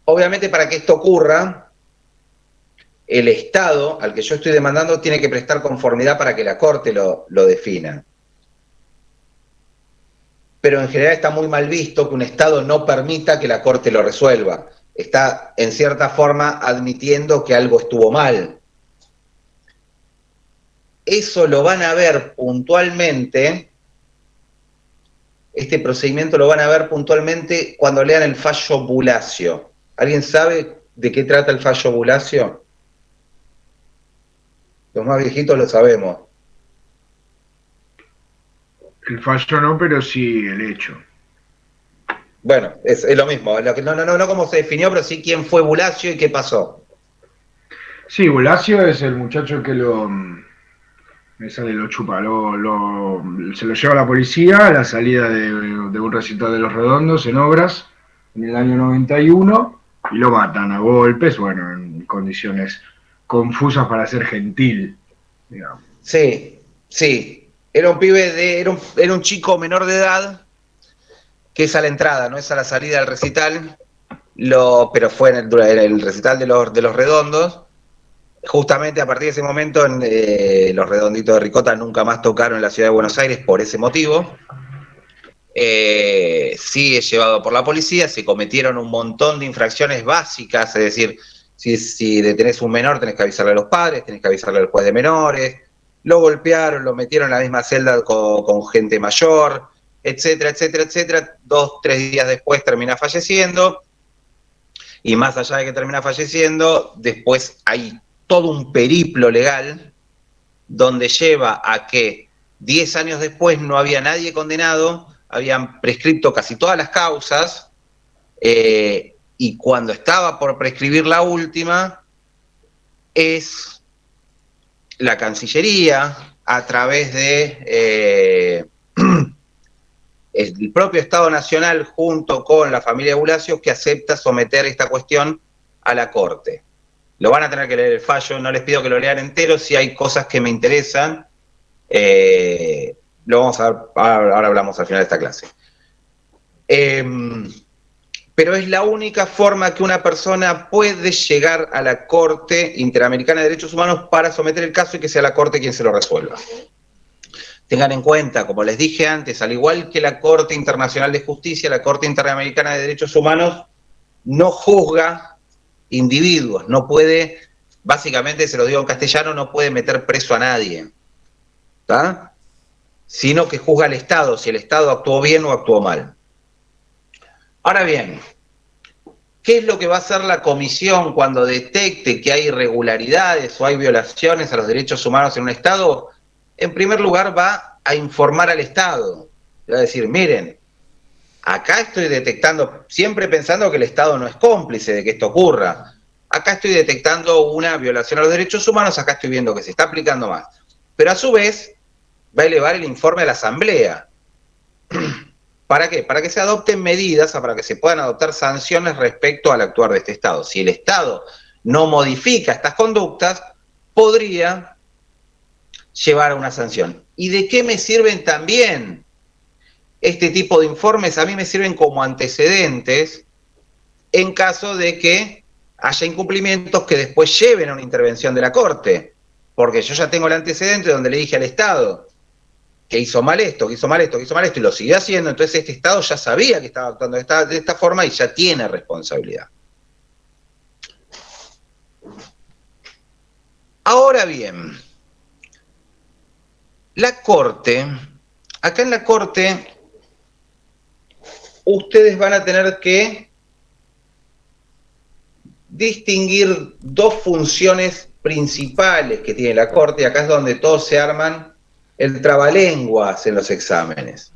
Obviamente, para que esto ocurra, el Estado al que yo estoy demandando tiene que prestar conformidad para que la Corte lo defina. Pero en general está muy mal visto que un Estado no permita que la Corte lo resuelva. Está, en cierta forma, admitiendo que algo estuvo mal. Eso lo van a ver puntualmente, este procedimiento lo van a ver puntualmente cuando lean el fallo Bulacio. ¿Alguien sabe de qué trata el fallo Bulacio? Los más viejitos lo sabemos. El fallo no, pero sí el hecho. Bueno, es lo mismo. No cómo se definió, pero sí quién fue Bulacio y qué pasó. Sí, Bulacio es el muchacho que me sale lo chupa, se lo lleva a la policía a la salida de un recital de Los Redondos en Obras en el año 91 y lo matan a golpes, bueno, en condiciones confusas para ser gentil, digamos. Sí. Era un pibe era un chico menor de edad que es a la entrada, no es a la salida del recital, pero fue en el recital de los Redondos. Justamente a partir de ese momento los Redonditos de Ricota nunca más tocaron en la ciudad de Buenos Aires por ese motivo. Sí es llevado por la policía, se cometieron un montón de infracciones básicas, es decir, si detenés un menor tenés que avisarle a los padres, tenés que avisarle al juez de menores, lo golpearon, lo metieron en la misma celda con gente mayor, etcétera, etcétera, etcétera. 2-3 días después termina falleciendo, y más allá de que termina falleciendo, después hay todo un periplo legal donde lleva a que 10 años después no había nadie condenado, habían prescripto casi todas las causas, y cuando estaba por prescribir la última, es la Cancillería, a través de el propio Estado Nacional, junto con la familia Bulacio, que acepta someter esta cuestión a la Corte. Lo van a tener que leer el fallo, no les pido que lo lean entero, si hay cosas que me interesan, lo vamos a ver, ahora hablamos al final de esta clase. Pero es la única forma que una persona puede llegar a la Corte Interamericana de Derechos Humanos para someter el caso y que sea la Corte quien se lo resuelva. Tengan en cuenta, como les dije antes, al igual que la Corte Internacional de Justicia, la Corte Interamericana de Derechos Humanos no juzga individuos, no puede, básicamente se lo digo en castellano, no puede meter preso a nadie. ¿Está? sino que juzga al Estado, si el Estado actuó bien o actuó mal. Ahora bien, ¿qué es lo que va a hacer la comisión cuando detecte que hay irregularidades o hay violaciones a los derechos humanos en un Estado? En primer lugar, va a informar al Estado. Va a decir, miren, acá estoy detectando, siempre pensando que el Estado no es cómplice de que esto ocurra. Acá estoy detectando una violación a los derechos humanos, acá estoy viendo que se está aplicando más. Pero a su vez, va a elevar el informe a la Asamblea. ¿Para qué? Para que se adopten medidas, para que se puedan adoptar sanciones respecto al actuar de este Estado. Si el Estado no modifica estas conductas, podría llevar a una sanción. ¿Y de qué me sirven también este tipo de informes? A mí me sirven como antecedentes en caso de que haya incumplimientos que después lleven a una intervención de la Corte. Porque yo ya tengo el antecedente donde le dije al Estado que hizo mal esto, que hizo mal esto, que hizo mal esto, y lo siguió haciendo, entonces este Estado ya sabía que estaba actuando de esta forma y ya tiene responsabilidad. Ahora bien, la Corte, acá en la Corte, ustedes van a tener que distinguir dos funciones principales que tiene la Corte, y acá es donde todos se arman el trabalenguas en los exámenes.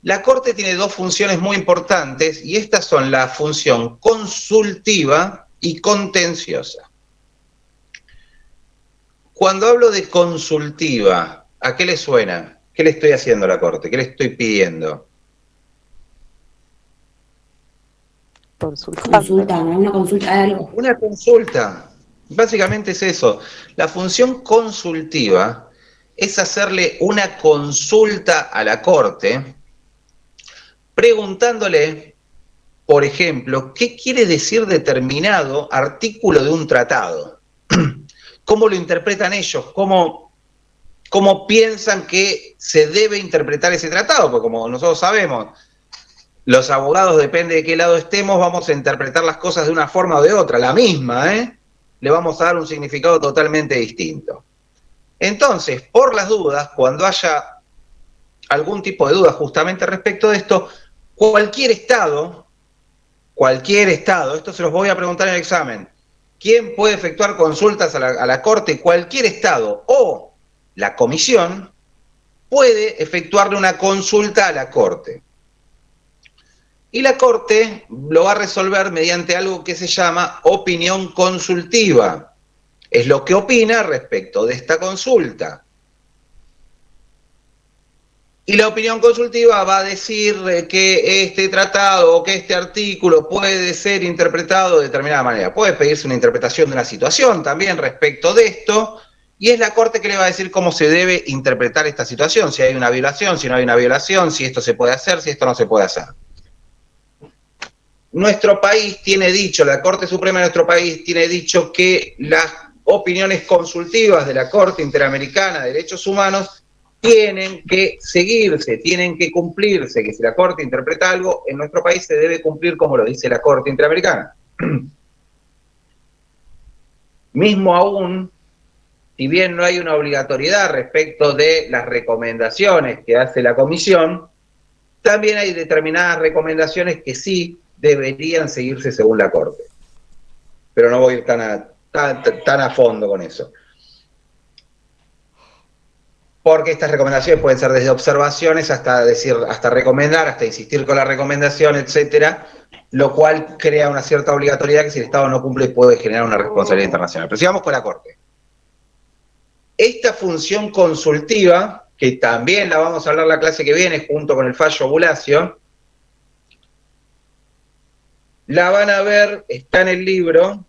La Corte tiene dos funciones muy importantes, y estas son la función consultiva y contenciosa. Cuando hablo de consultiva, ¿a qué le suena? ¿Qué le estoy haciendo a la Corte? ¿Qué le estoy pidiendo? Consulta, una consulta de algo. Una consulta. Básicamente es eso. La función consultiva es hacerle una consulta a la Corte preguntándole, por ejemplo, ¿qué quiere decir determinado artículo de un tratado? ¿Cómo lo interpretan ellos? ¿Cómo piensan que se debe interpretar ese tratado? Porque como nosotros sabemos, los abogados, depende de qué lado estemos, vamos a interpretar las cosas de una forma o de otra, la misma, le vamos a dar un significado totalmente distinto. Entonces, por las dudas, cuando haya algún tipo de duda justamente respecto de esto, cualquier Estado, esto se los voy a preguntar en el examen, ¿quién puede efectuar consultas a la Corte? Cualquier Estado o la Comisión puede efectuarle una consulta a la Corte. Y la Corte lo va a resolver mediante algo que se llama opinión consultiva. Es lo que opina respecto de esta consulta. Y la opinión consultiva va a decir que este tratado o que este artículo puede ser interpretado de determinada manera. Puede pedirse una interpretación de una situación también respecto de esto, y es la Corte que le va a decir cómo se debe interpretar esta situación, si hay una violación, si no hay una violación, si esto se puede hacer, si esto no se puede hacer. Nuestro país tiene dicho, la Corte Suprema de nuestro país tiene dicho que las opiniones consultivas de la Corte Interamericana de Derechos Humanos tienen que seguirse, tienen que cumplirse, que si la Corte interpreta algo, en nuestro país se debe cumplir como lo dice la Corte Interamericana. Mismo aún, si bien no hay una obligatoriedad respecto de las recomendaciones que hace la Comisión, también hay determinadas recomendaciones que sí deberían seguirse según la Corte. Pero no voy a ir tan a fondo con eso. Porque estas recomendaciones pueden ser desde observaciones hasta recomendar, hasta insistir con la recomendación, etcétera, lo cual crea una cierta obligatoriedad que si el Estado no cumple puede generar una responsabilidad internacional. Pero sigamos con la Corte. Esta función consultiva, que también la vamos a hablar la clase que viene junto con el fallo Bulacio, la van a ver, está en el libro,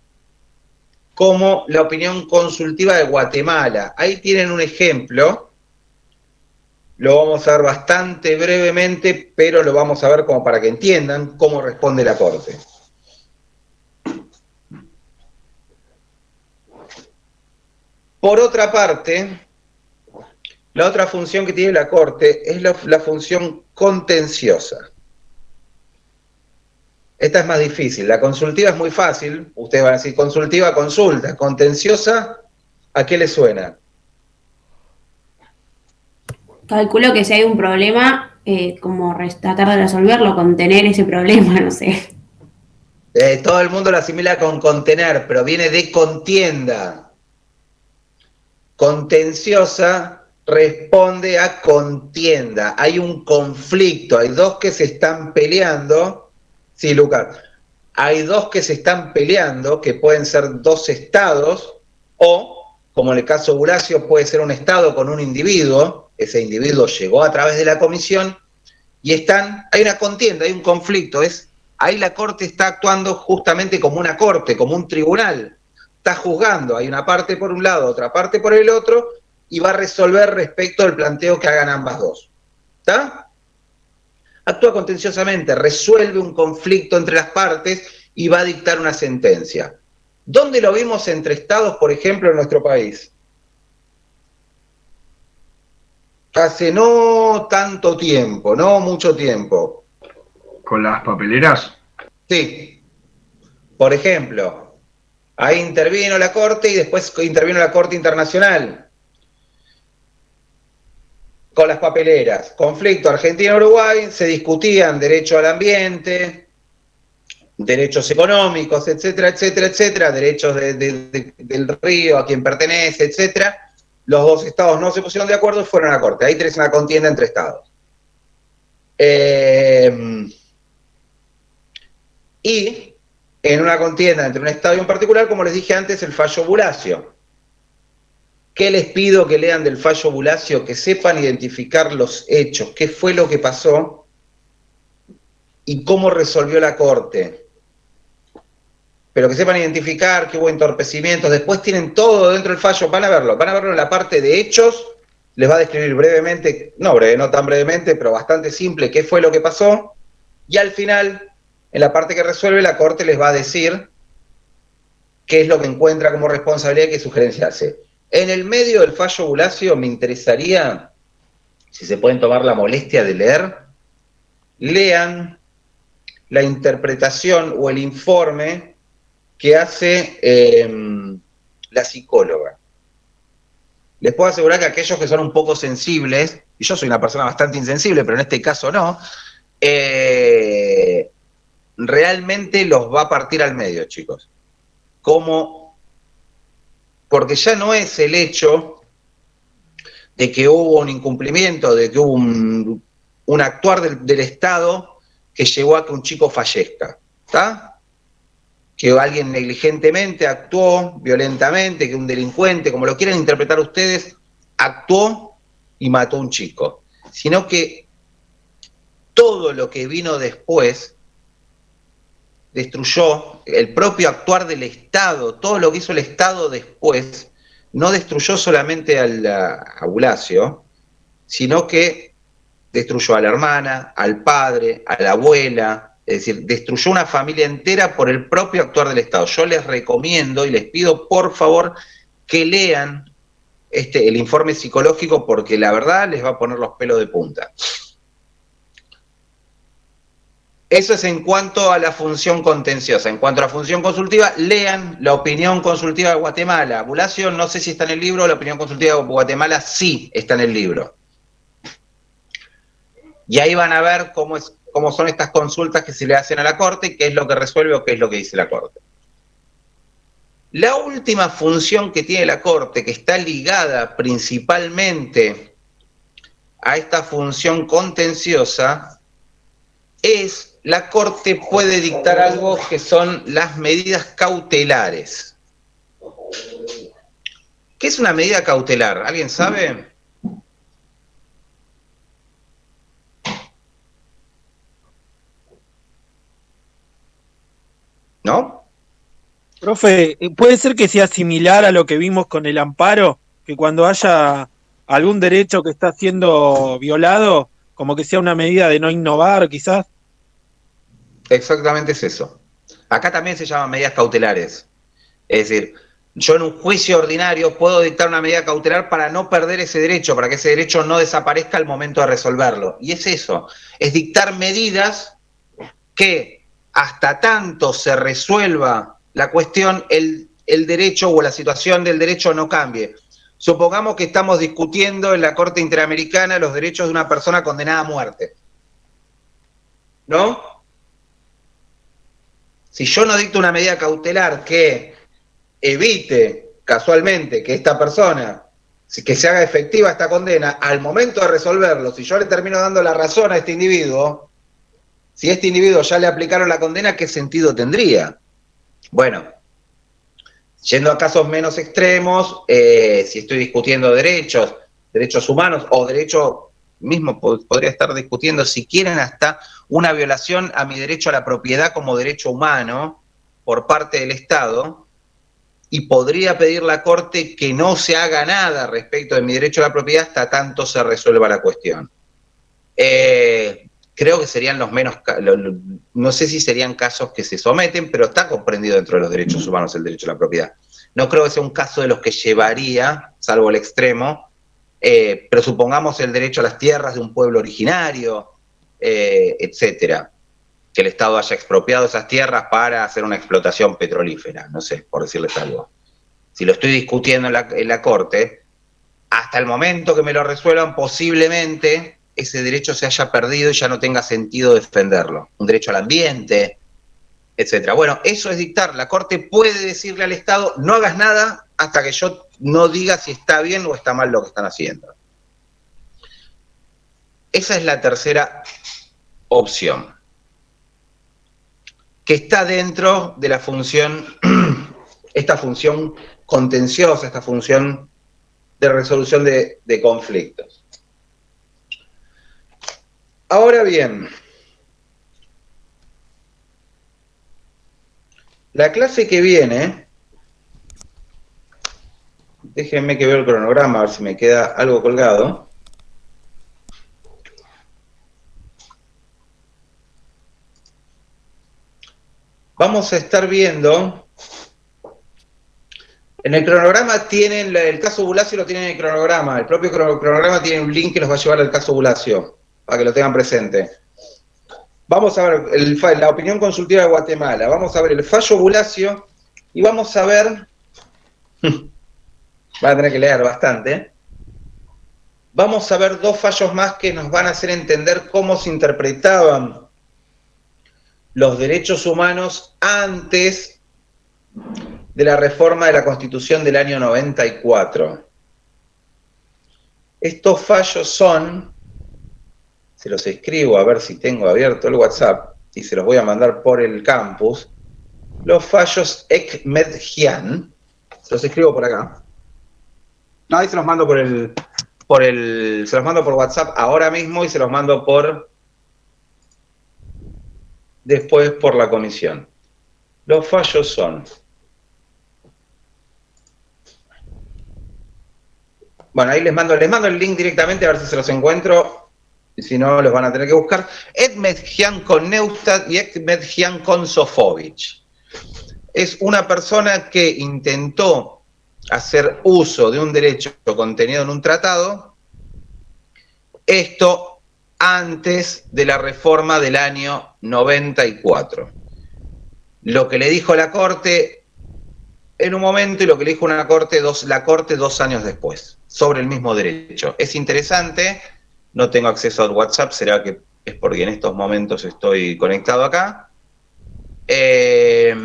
como la opinión consultiva de Guatemala. Ahí tienen un ejemplo, lo vamos a ver bastante brevemente, pero lo vamos a ver como para que entiendan cómo responde la Corte. Por otra parte, la otra función que tiene la Corte es la función contenciosa. Esta es más difícil. La consultiva es muy fácil. Ustedes van a decir consultiva, consulta. Contenciosa, ¿a qué le suena? Calculo que si hay un problema, tratar de resolverlo, contener ese problema, no sé. Todo el mundo lo asimila con contener, pero viene de contienda. Contenciosa responde a contienda. Hay un conflicto, hay dos que se están peleando. Sí, Lucas. Hay dos que se están peleando, que pueden ser dos estados, o, como en el caso de Bulacio, puede ser un estado con un individuo. Ese individuo llegó a través de la comisión y hay una contienda, hay un conflicto. Ahí la corte está actuando justamente como una corte, como un tribunal. Está juzgando, hay una parte por un lado, otra parte por el otro, y va a resolver respecto al planteo que hagan ambas dos. ¿Está? Actúa contenciosamente, resuelve un conflicto entre las partes y va a dictar una sentencia. ¿Dónde lo vimos entre estados, por ejemplo, en nuestro país? Hace no tanto tiempo, no mucho tiempo. ¿Con las papeleras? Sí. Por ejemplo, ahí intervino la Corte y después intervino la Corte Internacional. Con las papeleras. Conflicto Argentina-Uruguay, se discutían derecho al ambiente, derechos económicos, etcétera, etcétera, etcétera, derechos del río, a quien pertenece, etcétera. Los dos estados no se pusieron de acuerdo y fueron a la Corte. Ahí tenés una contienda entre estados. Y en una contienda entre un estado y un particular, como les dije antes, el fallo Bulacio. ¿Qué les pido que lean del fallo Bulacio? Que sepan identificar los hechos, qué fue lo que pasó y cómo resolvió la Corte. Pero que sepan identificar que hubo entorpecimientos. Después tienen todo dentro del fallo, van a verlo en la parte de hechos. Les va a describir brevemente, no tan brevemente, pero bastante simple, qué fue lo que pasó. Y al final, en la parte que resuelve, la Corte les va a decir qué es lo que encuentra como responsabilidad y qué sugerencia hace. En el medio del fallo Bulacio me interesaría, si se pueden tomar la molestia de leer, lean la interpretación o el informe que hace la psicóloga. Les puedo asegurar que aquellos que son un poco sensibles, y yo soy una persona bastante insensible, pero en este caso no, realmente los va a partir al medio, chicos. Porque ya no es el hecho de que hubo un incumplimiento, de que hubo un actuar del Estado que llevó a que un chico fallezca, ¿está? Que alguien negligentemente actuó, violentamente, que un delincuente, como lo quieran interpretar ustedes, actuó y mató a un chico. Sino que todo lo que vino después destruyó el propio actuar del Estado, todo lo que hizo el Estado después, no destruyó solamente a Bulacio, sino que destruyó a la hermana, al padre, a la abuela, es decir, destruyó una familia entera por el propio actuar del Estado. Yo les recomiendo y les pido por favor que lean el informe psicológico porque la verdad les va a poner los pelos de punta. Eso es en cuanto a la función contenciosa. En cuanto a la función consultiva, lean la opinión consultiva de Guatemala. Bulacio no sé si está en el libro, la opinión consultiva de Guatemala sí está en el libro. Y ahí van a ver cómo son estas consultas que se le hacen a la Corte, qué es lo que resuelve o qué es lo que dice la Corte. La última función que tiene la Corte, que está ligada principalmente a esta función contenciosa, es la Corte puede dictar algo que son las medidas cautelares. ¿Qué es una medida cautelar? ¿Alguien sabe? ¿No? Profe, ¿puede ser que sea similar a lo que vimos con el amparo? Que cuando haya algún derecho que está siendo violado, como que sea una medida de no innovar, quizás. Exactamente es eso. Acá también se llaman medidas cautelares. Es decir, yo en un juicio ordinario puedo dictar una medida cautelar para no perder ese derecho, para que ese derecho no desaparezca al momento de resolverlo. Y es eso, es dictar medidas que hasta tanto se resuelva la cuestión, el derecho o la situación del derecho no cambie. Supongamos que estamos discutiendo en la Corte Interamericana los derechos de una persona condenada a muerte. ¿No? Si yo no dicto una medida cautelar que evite casualmente que esta persona, que se haga efectiva esta condena, al momento de resolverlo, si yo le termino dando la razón a este individuo, si a este individuo ya le aplicaron la condena, ¿qué sentido tendría? Bueno, yendo a casos menos extremos, si estoy discutiendo derechos humanos o derecho mismo, podría estar discutiendo si quieren hasta una violación a mi derecho a la propiedad como derecho humano por parte del Estado, y podría pedir la Corte que no se haga nada respecto de mi derecho a la propiedad hasta tanto se resuelva la cuestión. Creo que serían los menos, no sé si serían casos que se someten, pero está comprendido dentro de los derechos humanos el derecho a la propiedad. No creo que sea un caso de los que llevaría, salvo el extremo, pero supongamos el derecho a las tierras de un pueblo originario, etcétera, que el Estado haya expropiado esas tierras para hacer una explotación petrolífera, no sé, por decirles algo. Si lo estoy discutiendo en la Corte, hasta el momento que me lo resuelvan, posiblemente ese derecho se haya perdido y ya no tenga sentido defenderlo. Un derecho al ambiente, etcétera. Bueno, eso es dictar. La Corte puede decirle al Estado, no hagas nada hasta que yo no diga si está bien o está mal lo que están haciendo. Esa es la tercera opción, que está dentro de la función, esta función contenciosa, esta función de resolución de conflictos. Ahora bien, la clase que viene, déjenme que vea el cronograma, a ver si me queda algo colgado. Vamos a estar viendo, en el cronograma tienen, el caso Bulacio lo tienen en el cronograma, el propio cronograma tiene un link que los va a llevar al caso Bulacio, para que lo tengan presente. Vamos a ver la opinión consultiva de Guatemala, vamos a ver el fallo Bulacio y vamos a ver, van a tener que leer bastante, vamos a ver dos fallos más que nos van a hacer entender cómo se interpretaban los derechos humanos antes de la reforma de la Constitución del año 94. Estos fallos son, se los escribo a ver si tengo abierto el WhatsApp y se los voy a mandar por el campus, los fallos Ekmedjian, se los escribo por acá. No, ahí se los mando se los mando por WhatsApp ahora mismo y se los mando después por la comisión. Los fallos son, bueno, ahí les mando el link directamente a ver si se los encuentro, y si no los van a tener que buscar. Ekmedjian con Neustadt y Ekmedjian con Sofovich. Es una persona que intentó hacer uso de un derecho contenido en un tratado, esto antes de la reforma del año 94. Lo que le dijo la Corte en un momento y lo que le dijo la Corte 2 años después, sobre el mismo derecho. Es interesante, no tengo acceso al WhatsApp, será que es porque en estos momentos estoy conectado acá. Pero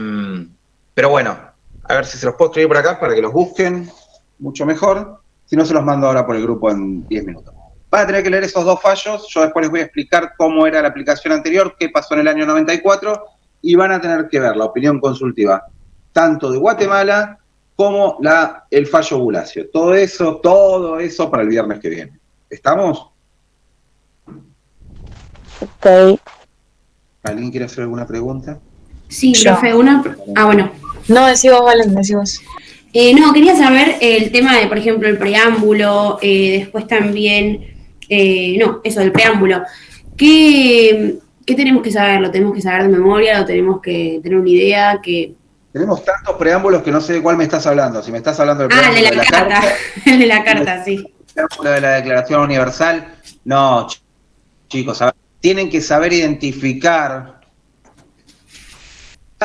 bueno, a ver si se los puedo escribir por acá para que los busquen mucho mejor. Si no, se los mando ahora por el grupo en 10 minutos. Van a tener que leer esos dos fallos, yo después les voy a explicar cómo era la aplicación anterior, qué pasó en el año 94, y van a tener que ver la opinión consultiva, tanto de Guatemala como el fallo Bulacio. Todo eso para el viernes que viene. ¿Estamos? Ok. ¿Alguien quiere hacer alguna pregunta? Sí, profe, bueno. No, decimos, Valen, decimos. No, quería saber el tema de, por ejemplo, el preámbulo, después también, el preámbulo. ¿Qué tenemos que saber? ¿Lo tenemos que saber de memoria? ¿Lo tenemos que tener una idea? Tenemos tantos preámbulos que no sé de cuál me estás hablando. Si me estás hablando del preámbulo el de la carta. El de la carta, sí. El preámbulo de la Declaración Universal. No, chicos, tienen que saber identificar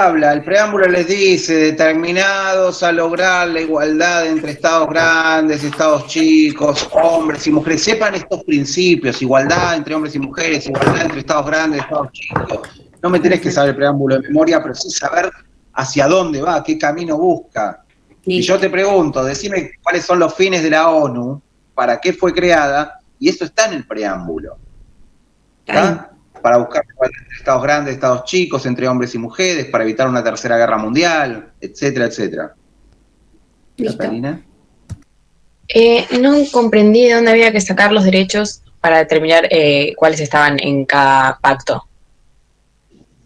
habla, el preámbulo les dice, determinados a lograr la igualdad entre estados grandes, estados chicos, hombres y mujeres. Sepan estos principios, igualdad entre hombres y mujeres, igualdad entre estados grandes, estados chicos. No me tenés que saber el preámbulo de memoria, pero sí saber hacia dónde va, qué camino busca. Y yo te pregunto, decime cuáles son los fines de la ONU, para qué fue creada, y eso está en el preámbulo. ¿Está? Para buscar igualdad entre estados grandes, estados chicos, entre hombres y mujeres, para evitar una tercera guerra mundial, etcétera, etcétera. ¿Catalina? No comprendí de dónde había que sacar los derechos para determinar cuáles estaban en cada pacto.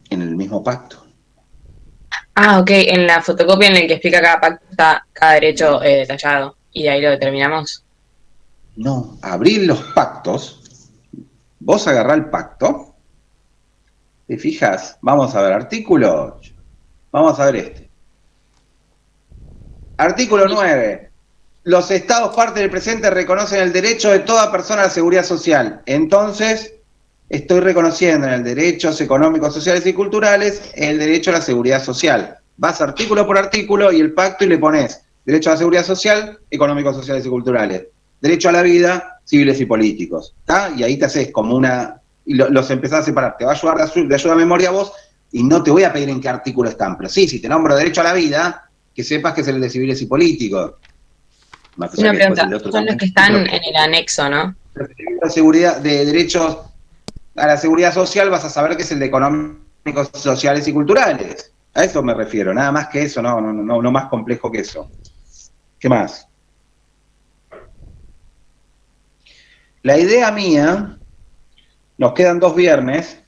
En el mismo pacto. Ah, ok, en la fotocopia en la que explica cada pacto está cada derecho detallado, y de ahí lo determinamos. No, abrir los pactos, vos agarrá el pacto, ¿te fijas? Vamos a ver, artículo 8. Vamos a ver este. Artículo 9. Los estados parte del presente reconocen el derecho de toda persona a la seguridad social. Entonces, estoy reconociendo en el derechos económicos, sociales y culturales el derecho a la seguridad social. Vas artículo por artículo y el pacto y le pones derecho a la seguridad social, económicos, sociales y culturales. Derecho a la vida, civiles y políticos. ¿Tá? Y ahí te haces como una... y los empezás a separar. Te va a ayudar de ayuda a memoria a vos y no te voy a pedir en qué artículo están. Pero sí, si te nombro derecho a la vida, que sepas que es el de civiles y políticos. Una pregunta, son los que están en el anexo, ¿no? La seguridad de derechos a la seguridad social vas a saber que es el de económicos, sociales y culturales. A eso me refiero, nada más que eso, no más complejo que eso. ¿Qué más? La idea mía, nos quedan 2 viernes,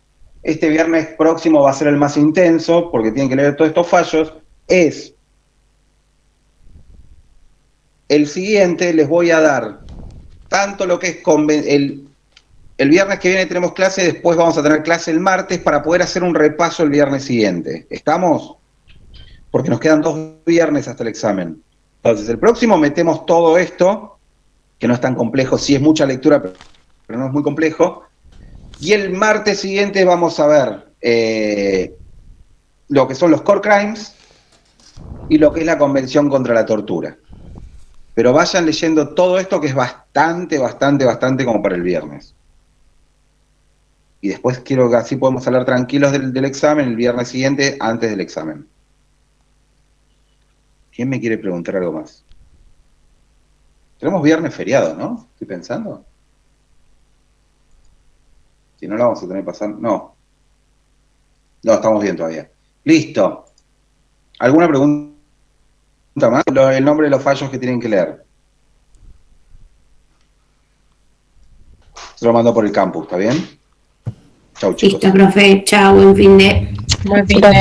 este viernes próximo va a ser el más intenso, porque tienen que leer todos estos fallos, es el siguiente, les voy a dar tanto lo que es el viernes que viene tenemos clase, después vamos a tener clase el martes para poder hacer un repaso el viernes siguiente. ¿Estamos? Porque nos quedan 2 viernes hasta el examen. Entonces, el próximo metemos todo esto, que no es tan complejo, sí es mucha lectura, pero no es muy complejo. Y el martes siguiente vamos a ver lo que son los core crimes y lo que es la Convención contra la Tortura. Pero vayan leyendo todo esto que es bastante como para el viernes. Y después quiero que así podemos hablar tranquilos del examen el viernes siguiente, antes del examen. ¿Quién me quiere preguntar algo más? Tenemos viernes feriado, ¿no? Estoy pensando. Si no lo vamos a tener que pasar... No, estamos bien todavía. Listo. ¿Alguna pregunta más? El nombre de los fallos que tienen que leer. Se lo mando por el campus, ¿está bien? Chau, chicos. Listo, profe. Chao, buen fin de... Buen fin de...